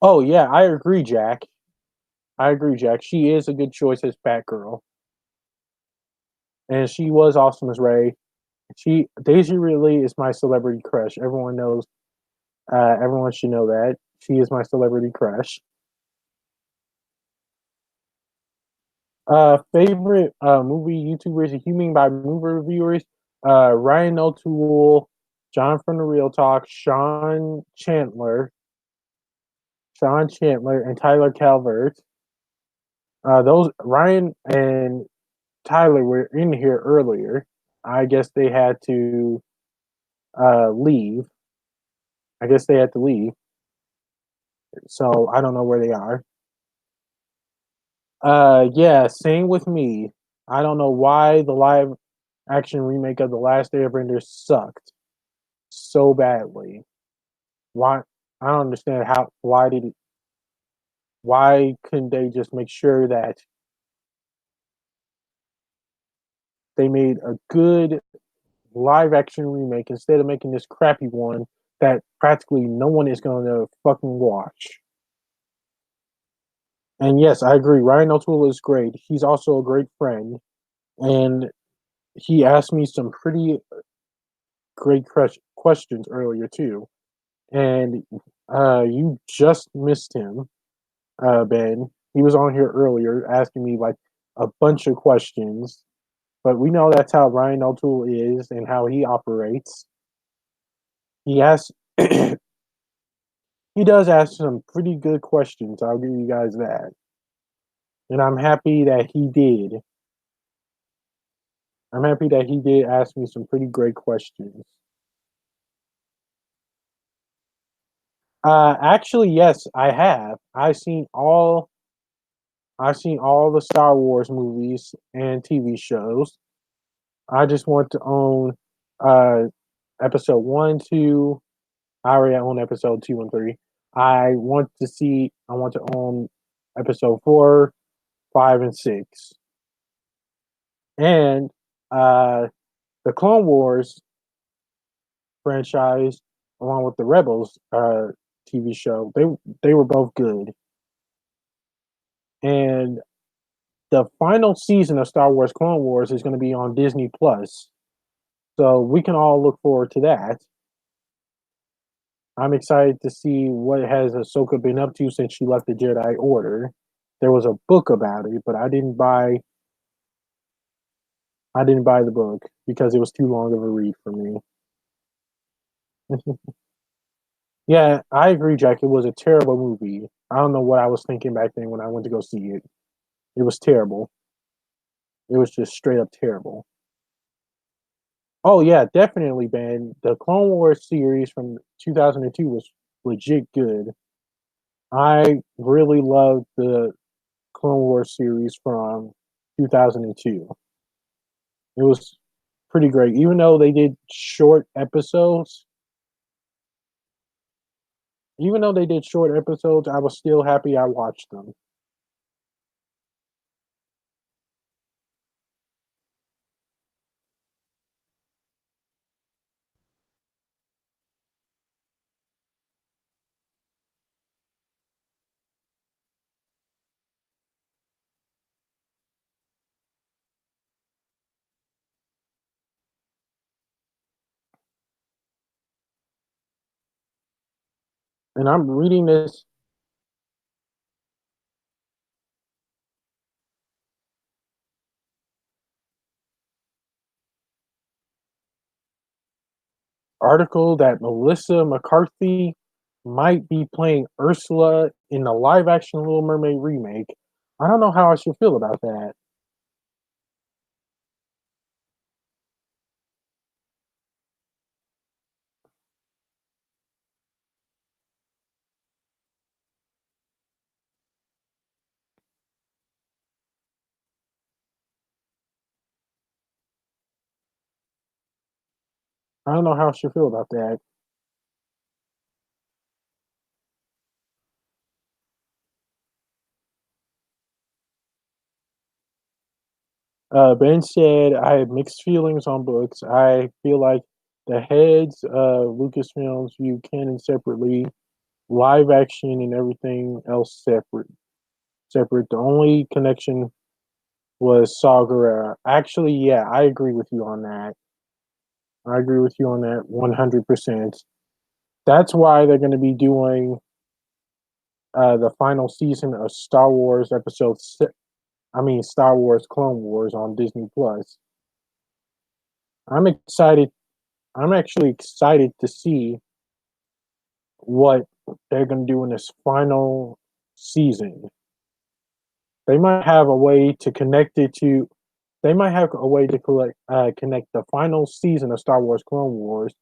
Oh yeah, I agree, Jack. I agree, Jack. She is a good choice as Batgirl, and she was awesome as Ray. She Daisy Ridley is my celebrity crush. Everyone knows. Everyone should know that she is my celebrity crush. Favorite movie YouTubers, if you mean by movie reviewers, Ryan O'Toole, John from the Real Talk, Sean Chandler, and Tyler Calvert. Those Ryan and Tyler were in here earlier. I guess they had to leave. I guess they had to leave. So I don't know where they are. Yeah, same with me. I don't know why the live action remake of The Last Airbender sucked so badly. Why? I don't understand how. Why couldn't they just make sure that they made a good live action remake instead of making this crappy one that practically no one is going to fucking watch? And yes, I agree. Ryan O'Toole is great. He's also a great friend, and he asked me some pretty great questions earlier too. And you just missed him, Ben. He was on here earlier asking me like a bunch of questions, but we know that's how Ryan O'Toole is and how he operates. He asks, he does ask some pretty good questions. I'll give you guys that, and I'm happy that he did. I'm happy that he did ask me some pretty great questions. Actually, yes, I have. I've seen all the Star Wars movies and TV shows. I just want to own uh episode one, two. I already own episode two and three. I want to own episode four, five, and six. And the Clone Wars franchise, along with the Rebels TV show, they were both good. And the final season of Star Wars Clone Wars is going to be on Disney Plus. So we can all look forward to that. I'm excited to see what has Ahsoka been up to since she left the Jedi Order. There was a book about it, but I didn't buy the book because it was too long of a read for me. Yeah, I agree, Jack. It was a terrible movie. I don't know what I was thinking back then when I went to go see it. It was terrible. It was just straight up terrible. Oh yeah, definitely, Ben. The Clone Wars series from 2002 was legit good. I really loved the Clone Wars series from 2002. It was pretty great. Even though they did short episodes, I was still happy I watched them. And I'm reading this article that Melissa McCarthy might be playing Ursula in the live action Little Mermaid remake. I don't know how I should feel about that. I don't know how I should feel about that. Ben said I had mixed feelings on books. I feel like the heads of Lucasfilms view canon separately, live action and everything else separate. Separate. The only connection was Saw Gerrera. Actually, yeah, I agree with you on that. I agree with you on that 100%. That's why they're going to be doing the final season of Star Wars Episode Six. I mean, Star Wars Clone Wars on Disney Plus. I'm excited. I'm actually excited to see what they're going to do in this final season. They might have a way to connect it to. They might have a way to connect the final season of Star Wars Clone Wars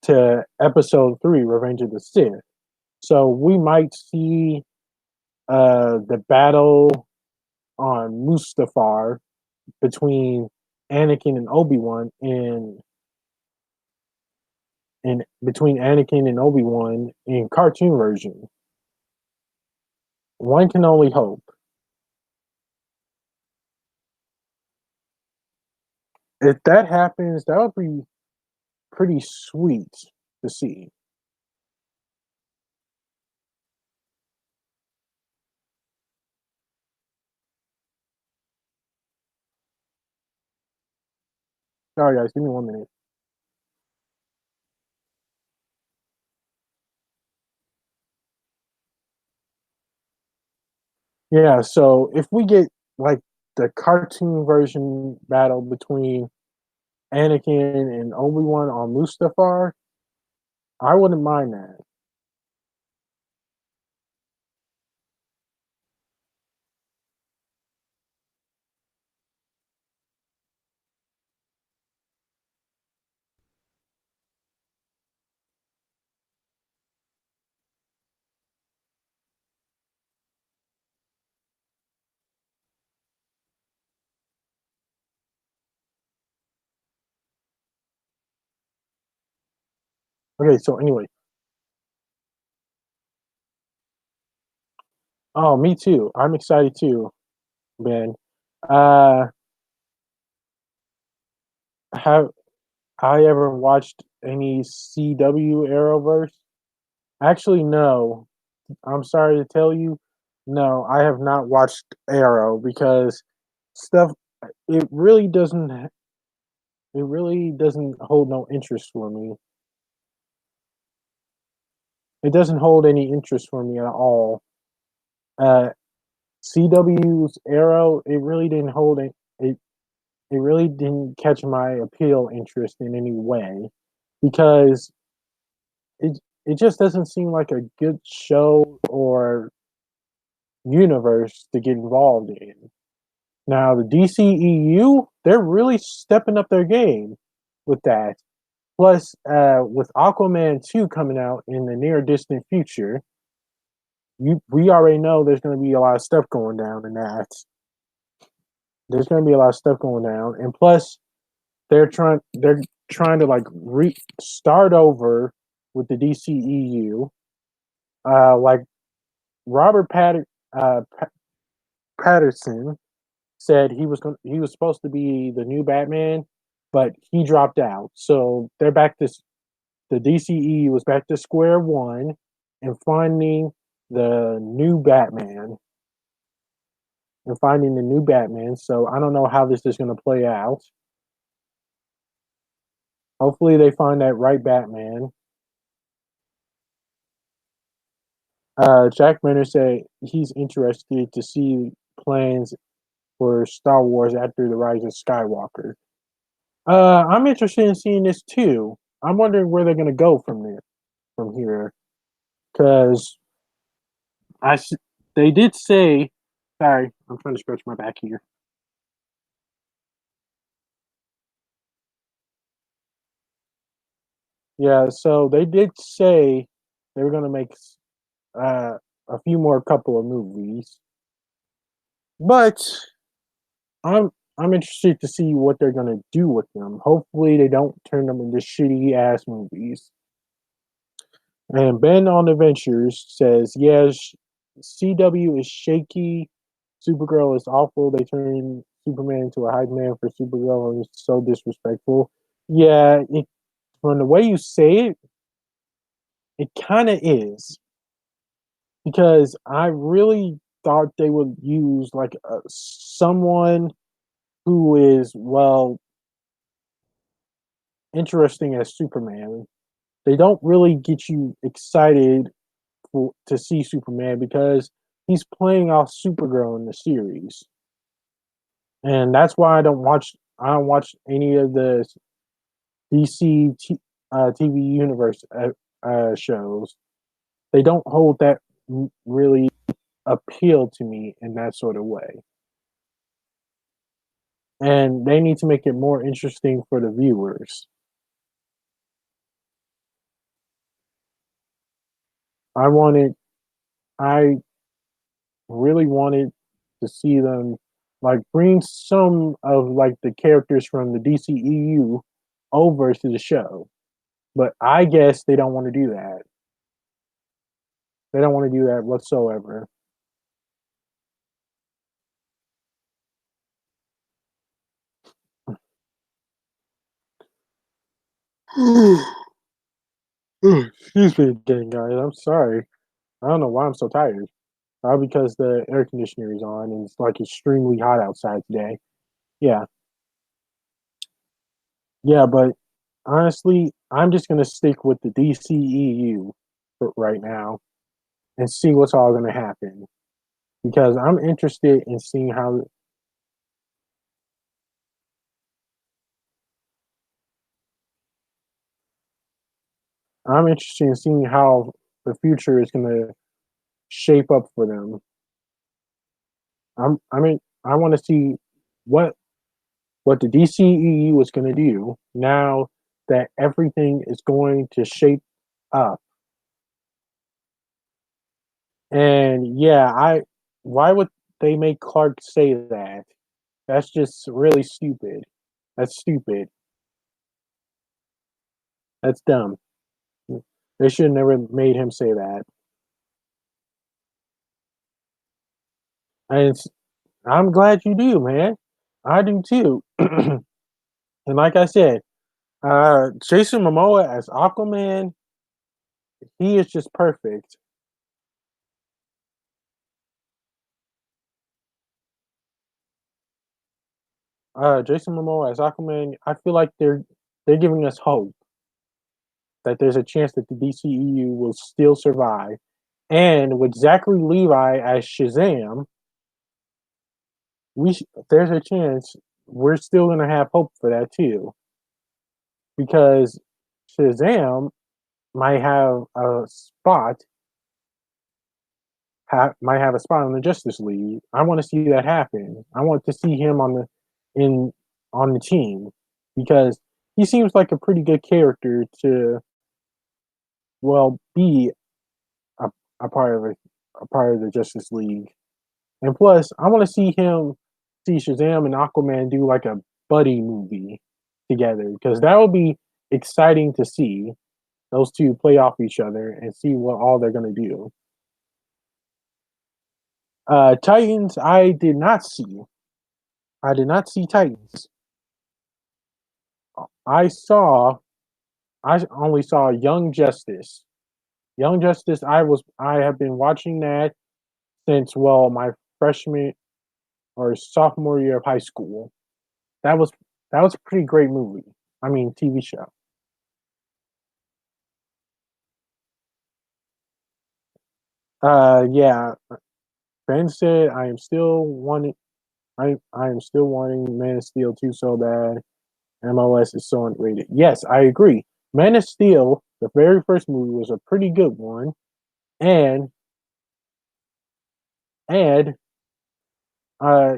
to Episode Three, Revenge of the Sith. So we might see the battle on Mustafar between Anakin and Obi Wan, and between Anakin and Obi Wan in cartoon version. One can only hope. If that happens, that would be pretty sweet to see. Sorry, guys, give me 1 minute. Yeah, so if we get like the cartoon version battle between Anakin and Obi Wan on Mustafar, I wouldn't mind that. Okay, so anyway, oh, me too. I'm excited too, Ben. Uh, have I ever watched any CW Arrowverse? Actually, no. I'm sorry to tell you, no, I have not watched Arrow because stuff it really doesn't it really doesn't hold no interest for me. It doesn't hold any interest for me at all. Uh, CW's Arrow, it really didn't hold it. It really didn't catch my appeal interest in any way because it just doesn't seem like a good show or universe to get involved in. Now the DCEU, they're really stepping up their game with that. Plus, with Aquaman 2 coming out in the near distant future, we already know there's going to be a lot of stuff going down in that. There's going to be a lot of stuff going down, and plus, they're trying to like start over with the DCEU. Like Robert Patterson said he was supposed to be the new Batman, but he dropped out. So they're back to the DCE was back to square one and finding the new Batman. So I don't know how this is going to play out. Hopefully they find that right Batman. Jack Renner said he's interested to see plans for Star Wars after the Rise of Skywalker. I'm interested in seeing this too. I'm wondering where they're going to go from there, from here. because I s- they did say. Sorry, I'm trying to stretch my back here. Yeah, so they did say they were gonna make uh, a few more couple of movies, but I'm I'm interested to see what they're gonna do with them. Hopefully, they don't turn them into shitty ass movies. And Ben on Adventures says, yes, CW is shaky. Supergirl is awful. They turn Superman into a hype man for Supergirl and it's so disrespectful. Yeah, from the way you say it, it kind of is. Because I really thought they would use like someone who is, well, interesting as Superman. They don't really get you excited to see Superman because he's playing off Supergirl in the series, and that's why I don't watch any of the DC TV universe shows. They don't hold that really appeal to me in that sort of way, and they need to make it more interesting for the viewers. I wanted, I really wanted to see them like bring some of like the characters from the DCEU over to the show. But I guess they don't want to do that. They don't want to do that whatsoever. Excuse me again, guys. I'm sorry. I don't know why I'm so tired. Probably because the air conditioner is on and it's like extremely hot outside today. Yeah. Yeah, but honestly, I'm just gonna stick with the DCEU for right now and see what's all gonna happen. Because I'm interested in seeing how I'm interested in seeing how the future is gonna shape up for them. I mean, I want to see what what the DCEU is going to do now that everything is going to shape up. And yeah, I why would they make Clark say that? That's just really stupid. That's stupid. That's dumb. They should have never made him say that. And I'm glad you do, man. I do too. And like I said, Jason Momoa as Aquaman, he is just perfect. Jason Momoa as Aquaman, I feel like they're giving us hope that there's a chance that the DCEU will still survive. And with Zachary Levi as Shazam, there's a chance we're still gonna have hope for that too, because Shazam might have a spot, might have a spot on the Justice League. I want to see that happen. I want to see him in on the team because he seems like a pretty good character to, well, be a, a part of a part of the Justice League. And plus, I want to see Shazam and Aquaman do like a buddy movie together because that would be exciting to see those two play off each other and see what all they're gonna do. Titans, I did not see. I did not see Titans. I saw. I only saw Young Justice. Young Justice. I have been watching that since, well, my freshman or sophomore year of high school. That was that was a pretty great movie. I mean, TV show. Yeah. Ben said I am still wanting. I am still wanting Man of Steel 2 so bad. MLS is so underrated. Yes, I agree. Man of Steel, the very first movie, was a pretty good one. and and uh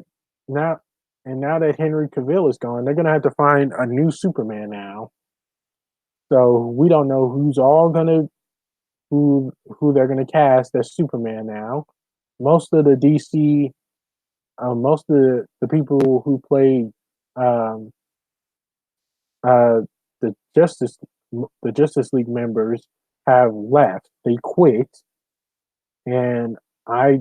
now now that Henry Cavill is gone, they're gonna have to find a new Superman now. So we don't know who they're gonna cast as Superman now. Most of the DC, most of the people who played um, uh, the the Justice League members have left. They quit, and I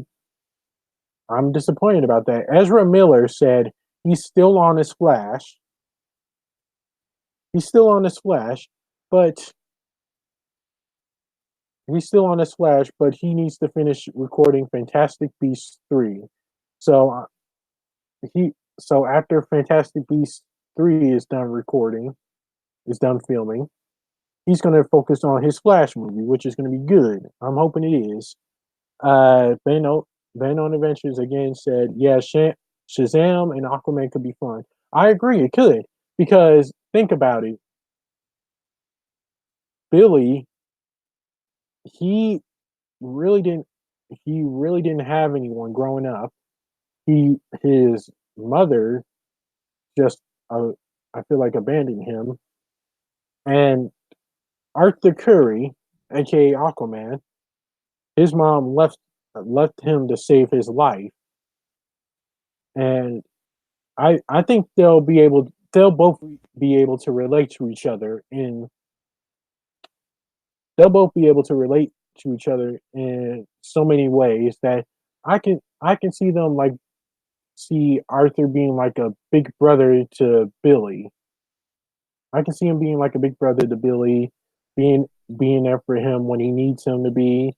I'm disappointed about that. Ezra Miller said he's still on his Flash. He's still on his Flash, but he's still on his Flash, but he needs to finish recording Fantastic Beasts 3. So he so after Fantastic Beasts 3 is done recording, is done filming, he's going to focus on his Flash movie, which is going to be good. I'm hoping it is. Ben on Adventures again said, yeah, Shazam and Aquaman could be fun. I agree, it could. Because think about it. Billy, he really didn't he really didn't have anyone growing up. His mother just I feel like abandoned him. And Arthur Curry, aka Aquaman, his mom left him to save his life. And I think they'll both be able to relate to each other in they'll both be able to relate to each other in so many ways that I can see them like see Arthur being like a big brother to Billy. I can see him being like a big brother to Billy, being being there for him when he needs him to be,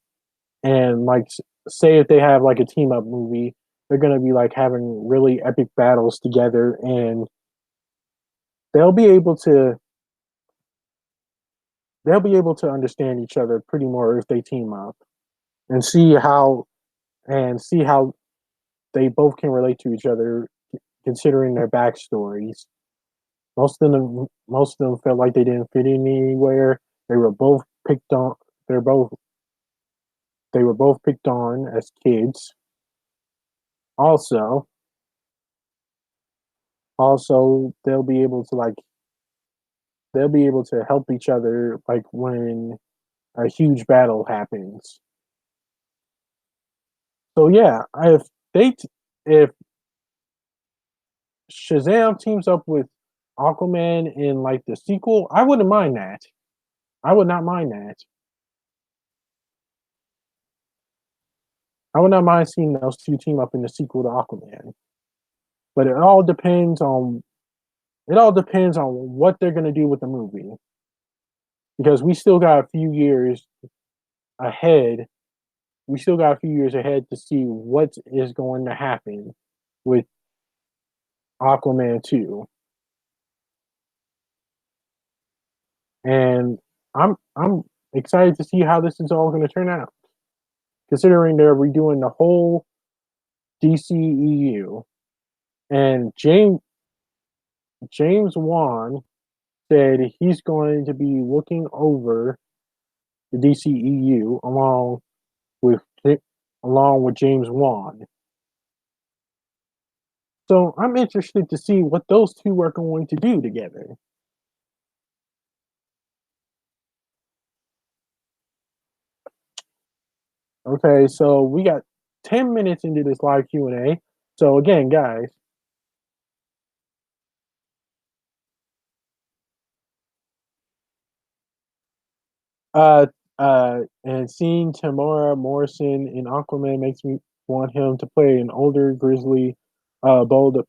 and like say if they have like a team up movie, they're gonna be like having really epic battles together, and they'll be able to they'll be able to understand each other pretty more if they team up and see how they both can relate to each other considering their backstories. Most of them felt like they didn't fit in anywhere. They were both picked on. They're both they were both picked on as kids. Also, they'll be able to they'll be able to help each other like when a huge battle happens. So yeah, if Shazam teams up with Aquaman in like the sequel, I wouldn't mind that. I would not mind that. I would not mind seeing those two team up in the sequel to Aquaman. But it all depends on what they're gonna do with the movie. Because we still got a few years ahead. We still got a few years ahead to see what is going to happen with Aquaman 2. And I'm excited to see how this is all gonna turn out. Considering they're redoing the whole DCEU. And James Wan said he's going to be looking over the DCEU with along with James Wan. So I'm interested to see what those two are going to do together. Okay, so we got 10 minutes into this live Q&A. So again, guys, uh, and seeing Tamara Morrison in Aquaman makes me want him to play an older grizzly Boba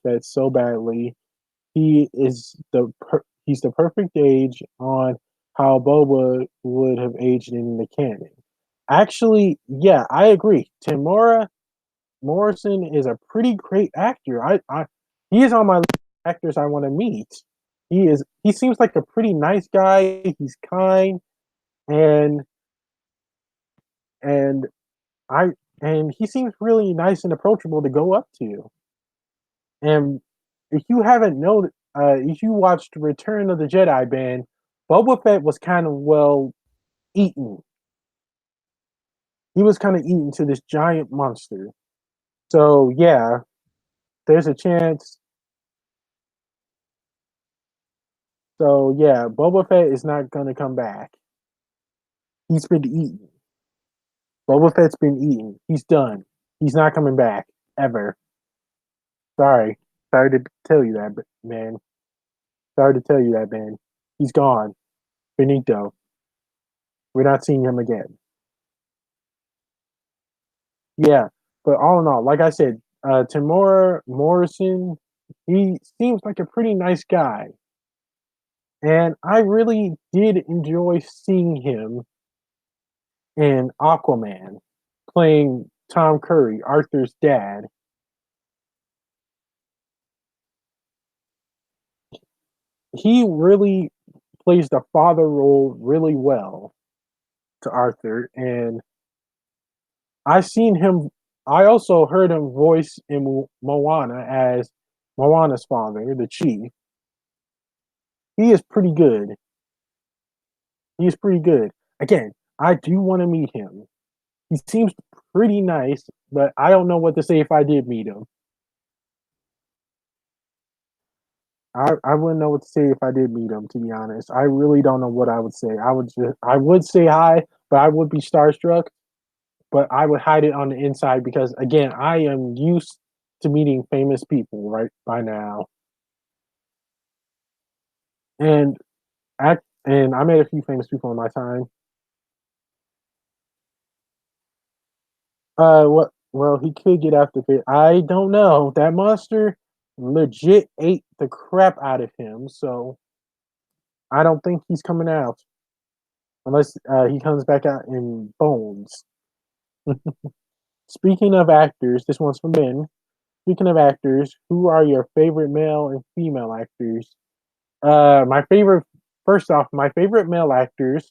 Fett so badly. He's the perfect age on how Boba would have aged in the canon. Actually, yeah, I agree. Tamora Morrison is a pretty great actor. He is on my list of actors I want to meet. He seems like a pretty nice guy. He's kind and and I and he seems really nice and approachable to go up to. And if you haven't known, if you watched Return of the Jedi, Band, Boba Fett was kind of well eaten. he was kind of eaten to this giant monster. So yeah, there's a chance. So yeah, Boba Fett is not gonna come back. He's been eaten. Boba Fett's been eaten. He's done. He's not coming back ever. Sorry, sorry to tell you that, man. Sorry to tell you that, man. He's gone. Benito. We're not seeing him again. Yeah, but all in all, like I said, Tamora Morrison, he seems like a pretty nice guy, and I really did enjoy seeing him in Aquaman, playing Tom Curry, Arthur's dad. He really plays the father role really well to Arthur, and I seen him. I also heard him voice in Moana as Moana's father, the chief. He is pretty good. He is pretty good. Again, I do want to meet him. He seems pretty nice, but I don't know what to say if I did meet him. I wouldn't know what to say if I did meet him. To be honest, I really don't know what I would say. I would say hi, but I would be starstruck. But I would hide it on the inside because again, I am used to meeting famous people right by now, and I met a few famous people in my time. What? Well, he could get after it. I don't know. That monster legit ate the crap out of him, so I don't think he's coming out unless he comes back out in bones. Speaking of actors, this one's for men. Speaking of actors, who are your favorite male and female actors? My favorite, first off, my favorite male actors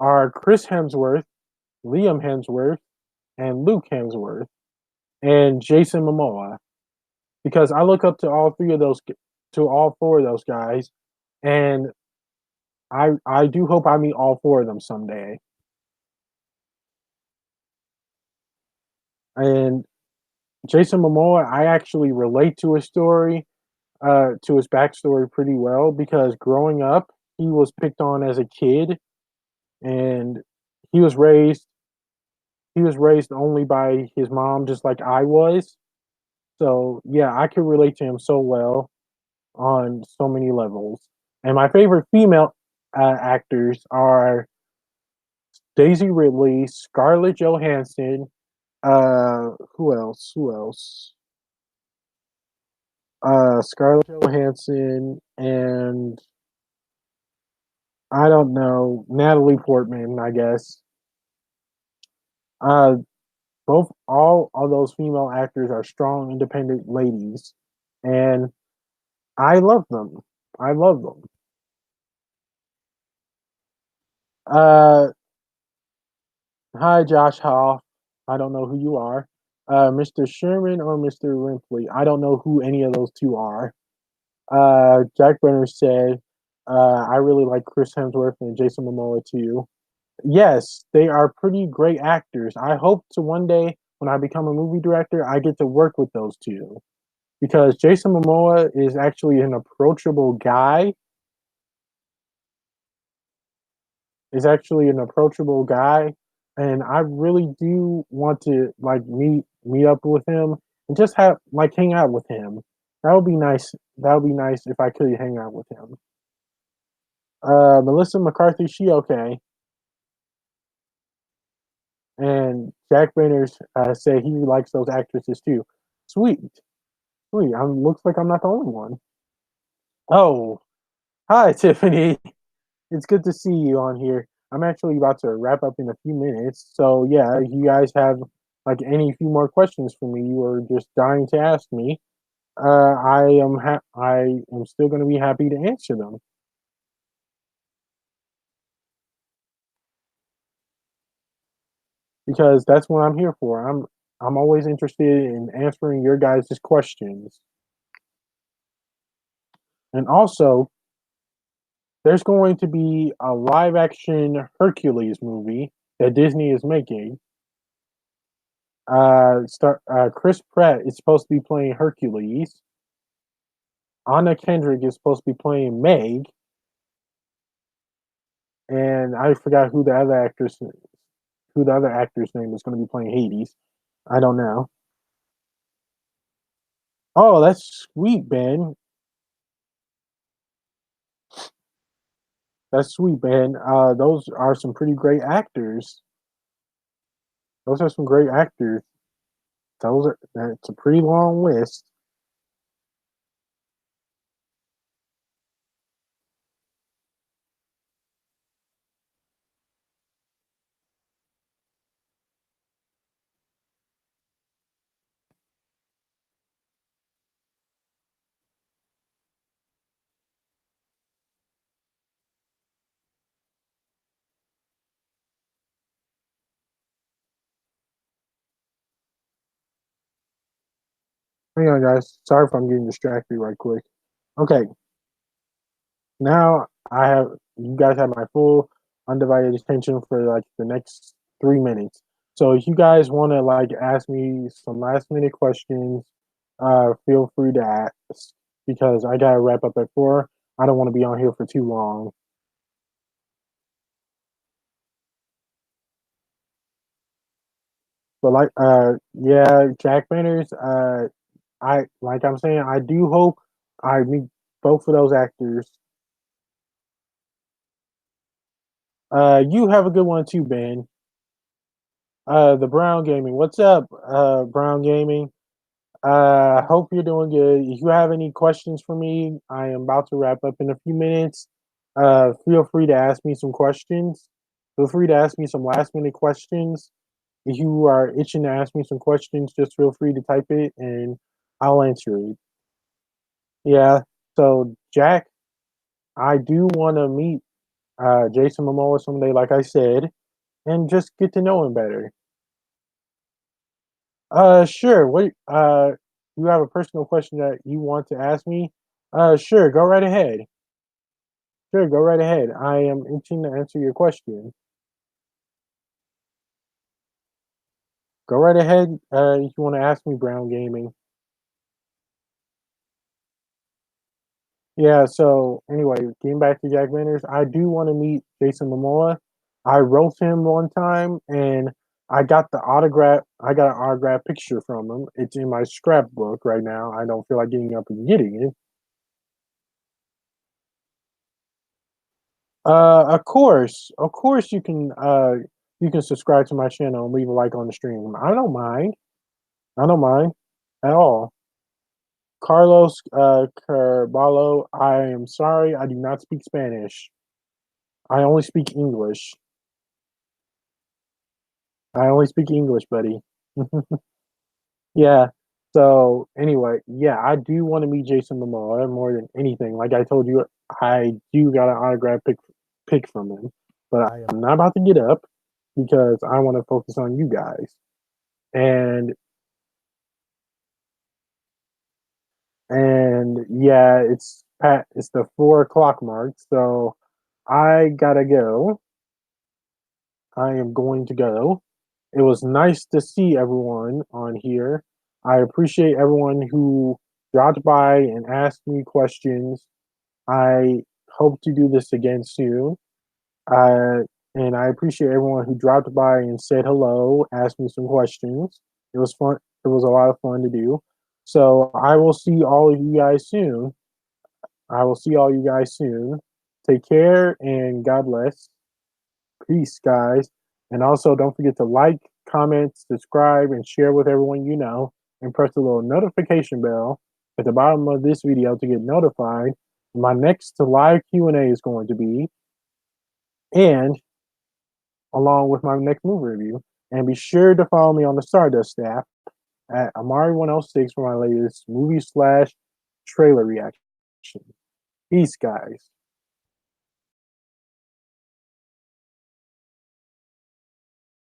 are Chris Hemsworth, Liam Hemsworth, and Luke Hemsworth, and Jason Momoa. Because I look up to all three of those, to all four of those guys, and I do hope I meet all four of them someday. And Jason Momoa, I actually relate to his story, to his backstory pretty well because growing up, he was picked on as a kid, and he was raised he was raised only by his mom, just like I was. So yeah, I could relate to him so well on so many levels. And my favorite female actors are Daisy Ridley, Scarlett Johansson. Who else? Who else? Scarlett Johansson and I don't know Natalie Portman. I guess. Uh, both all of those female actors are strong, independent ladies, and I love them. I love them. Uh, Hi, Josh Hoff. I don't know who you are. Mr. Sherman or Mr. Ripley. I don't know who any of those two are. Jack Brenner said, I really like Chris Hemsworth and Jason Momoa too. Yes, they are pretty great actors. I hope to one day, when I become a movie director, I get to work with those two because Jason Momoa is actually an approachable guy. Is actually an approachable guy, and I really do want to like meet up with him and just have like hang out with him. That would be nice. That would be nice if I could hang out with him. Melissa McCarthy, she okay, and Jack Banners say he likes those actresses too. Sweet, sweet. Looks like I'm not the only one. Oh, hi Tiffany. It's good to see you on here. I'm actually about to wrap up in a few minutes. So yeah, if you guys have like any few more questions for me or just dying to ask me, I am still going to be happy to answer them because that's what I'm here for. I'm always interested in answering your guys' questions. And also, there's going to be a live action Hercules movie that Disney is making. Chris Pratt is supposed to be playing Hercules. Anna Kendrick is supposed to be playing Meg, and I forgot who the other actor's name is going to be playing Hades. I don't know. Oh, that's sweet, Ben. That's sweet, Ben. Those are some pretty great actors. Those are some great actors. That's a pretty long list. Hang on, guys. Sorry if I'm getting distracted right quick. Okay, now I have you guys have my full undivided attention for like the next 3 minutes. So if you guys want to like ask me some last minute questions, feel free to ask because I gotta wrap up at 4. I don't want to be on here for too long. But like yeah, Jack Banners, I like I'm saying, I do hope I meet both of those actors. You have a good one too, Ben. The Brown Gaming. What's up, Brown Gaming? Hope you're doing good. If you have any questions for me, I am about to wrap up in a few minutes. Feel free to ask me some questions. Feel free to ask me some last minute questions. If you are itching to ask me some questions, just feel free to type it and I'll answer it. Yeah. So Jack, I do want to meet Jason Momoa someday, like I said, and just get to know him better. Sure. What you have a personal question that you want to ask me? Sure, go right ahead. Sure, go right ahead. I am itching to answer your question. Go right ahead. If you want to ask me, Brown Gaming. Yeah, so anyway, getting back to Jack Manners, I do want to meet Jason Momoa. I wrote him one time and I got an autograph picture from him. It's in my scrapbook right now. I don't feel like getting up and getting it. Of course, you can subscribe to my channel and leave a like on the stream. I don't mind. I don't mind at all. Carlos Carballo, I am sorry, I do not speak Spanish. I only speak English. I only speak English, buddy. Yeah. So anyway, yeah, I do want to meet Jason Momoa more than anything. Like I told you, I do got an autograph pick from him, but I am not about to get up because I want to focus on you guys. And yeah, it's the 4 o'clock mark, so I gotta go. I am going to go. It was nice to see everyone on here. I appreciate everyone who dropped by and asked me questions. I hope to do this again soon. Uh, and I appreciate everyone who dropped by and said hello, asked me some questions. It was fun. It was a lot of fun to do. So I will see all of you guys soon. I will see all you guys soon. Take care and God bless. Peace, guys. And also, don't forget to like, comment, subscribe, and share with everyone you know. And press the little notification bell at the bottom of this video to get notified. My next live Q&A is going to be, and along with my next movie review. And be sure to follow me on the Stardust app at Amari106 for my latest movie/trailer reaction. Peace, guys.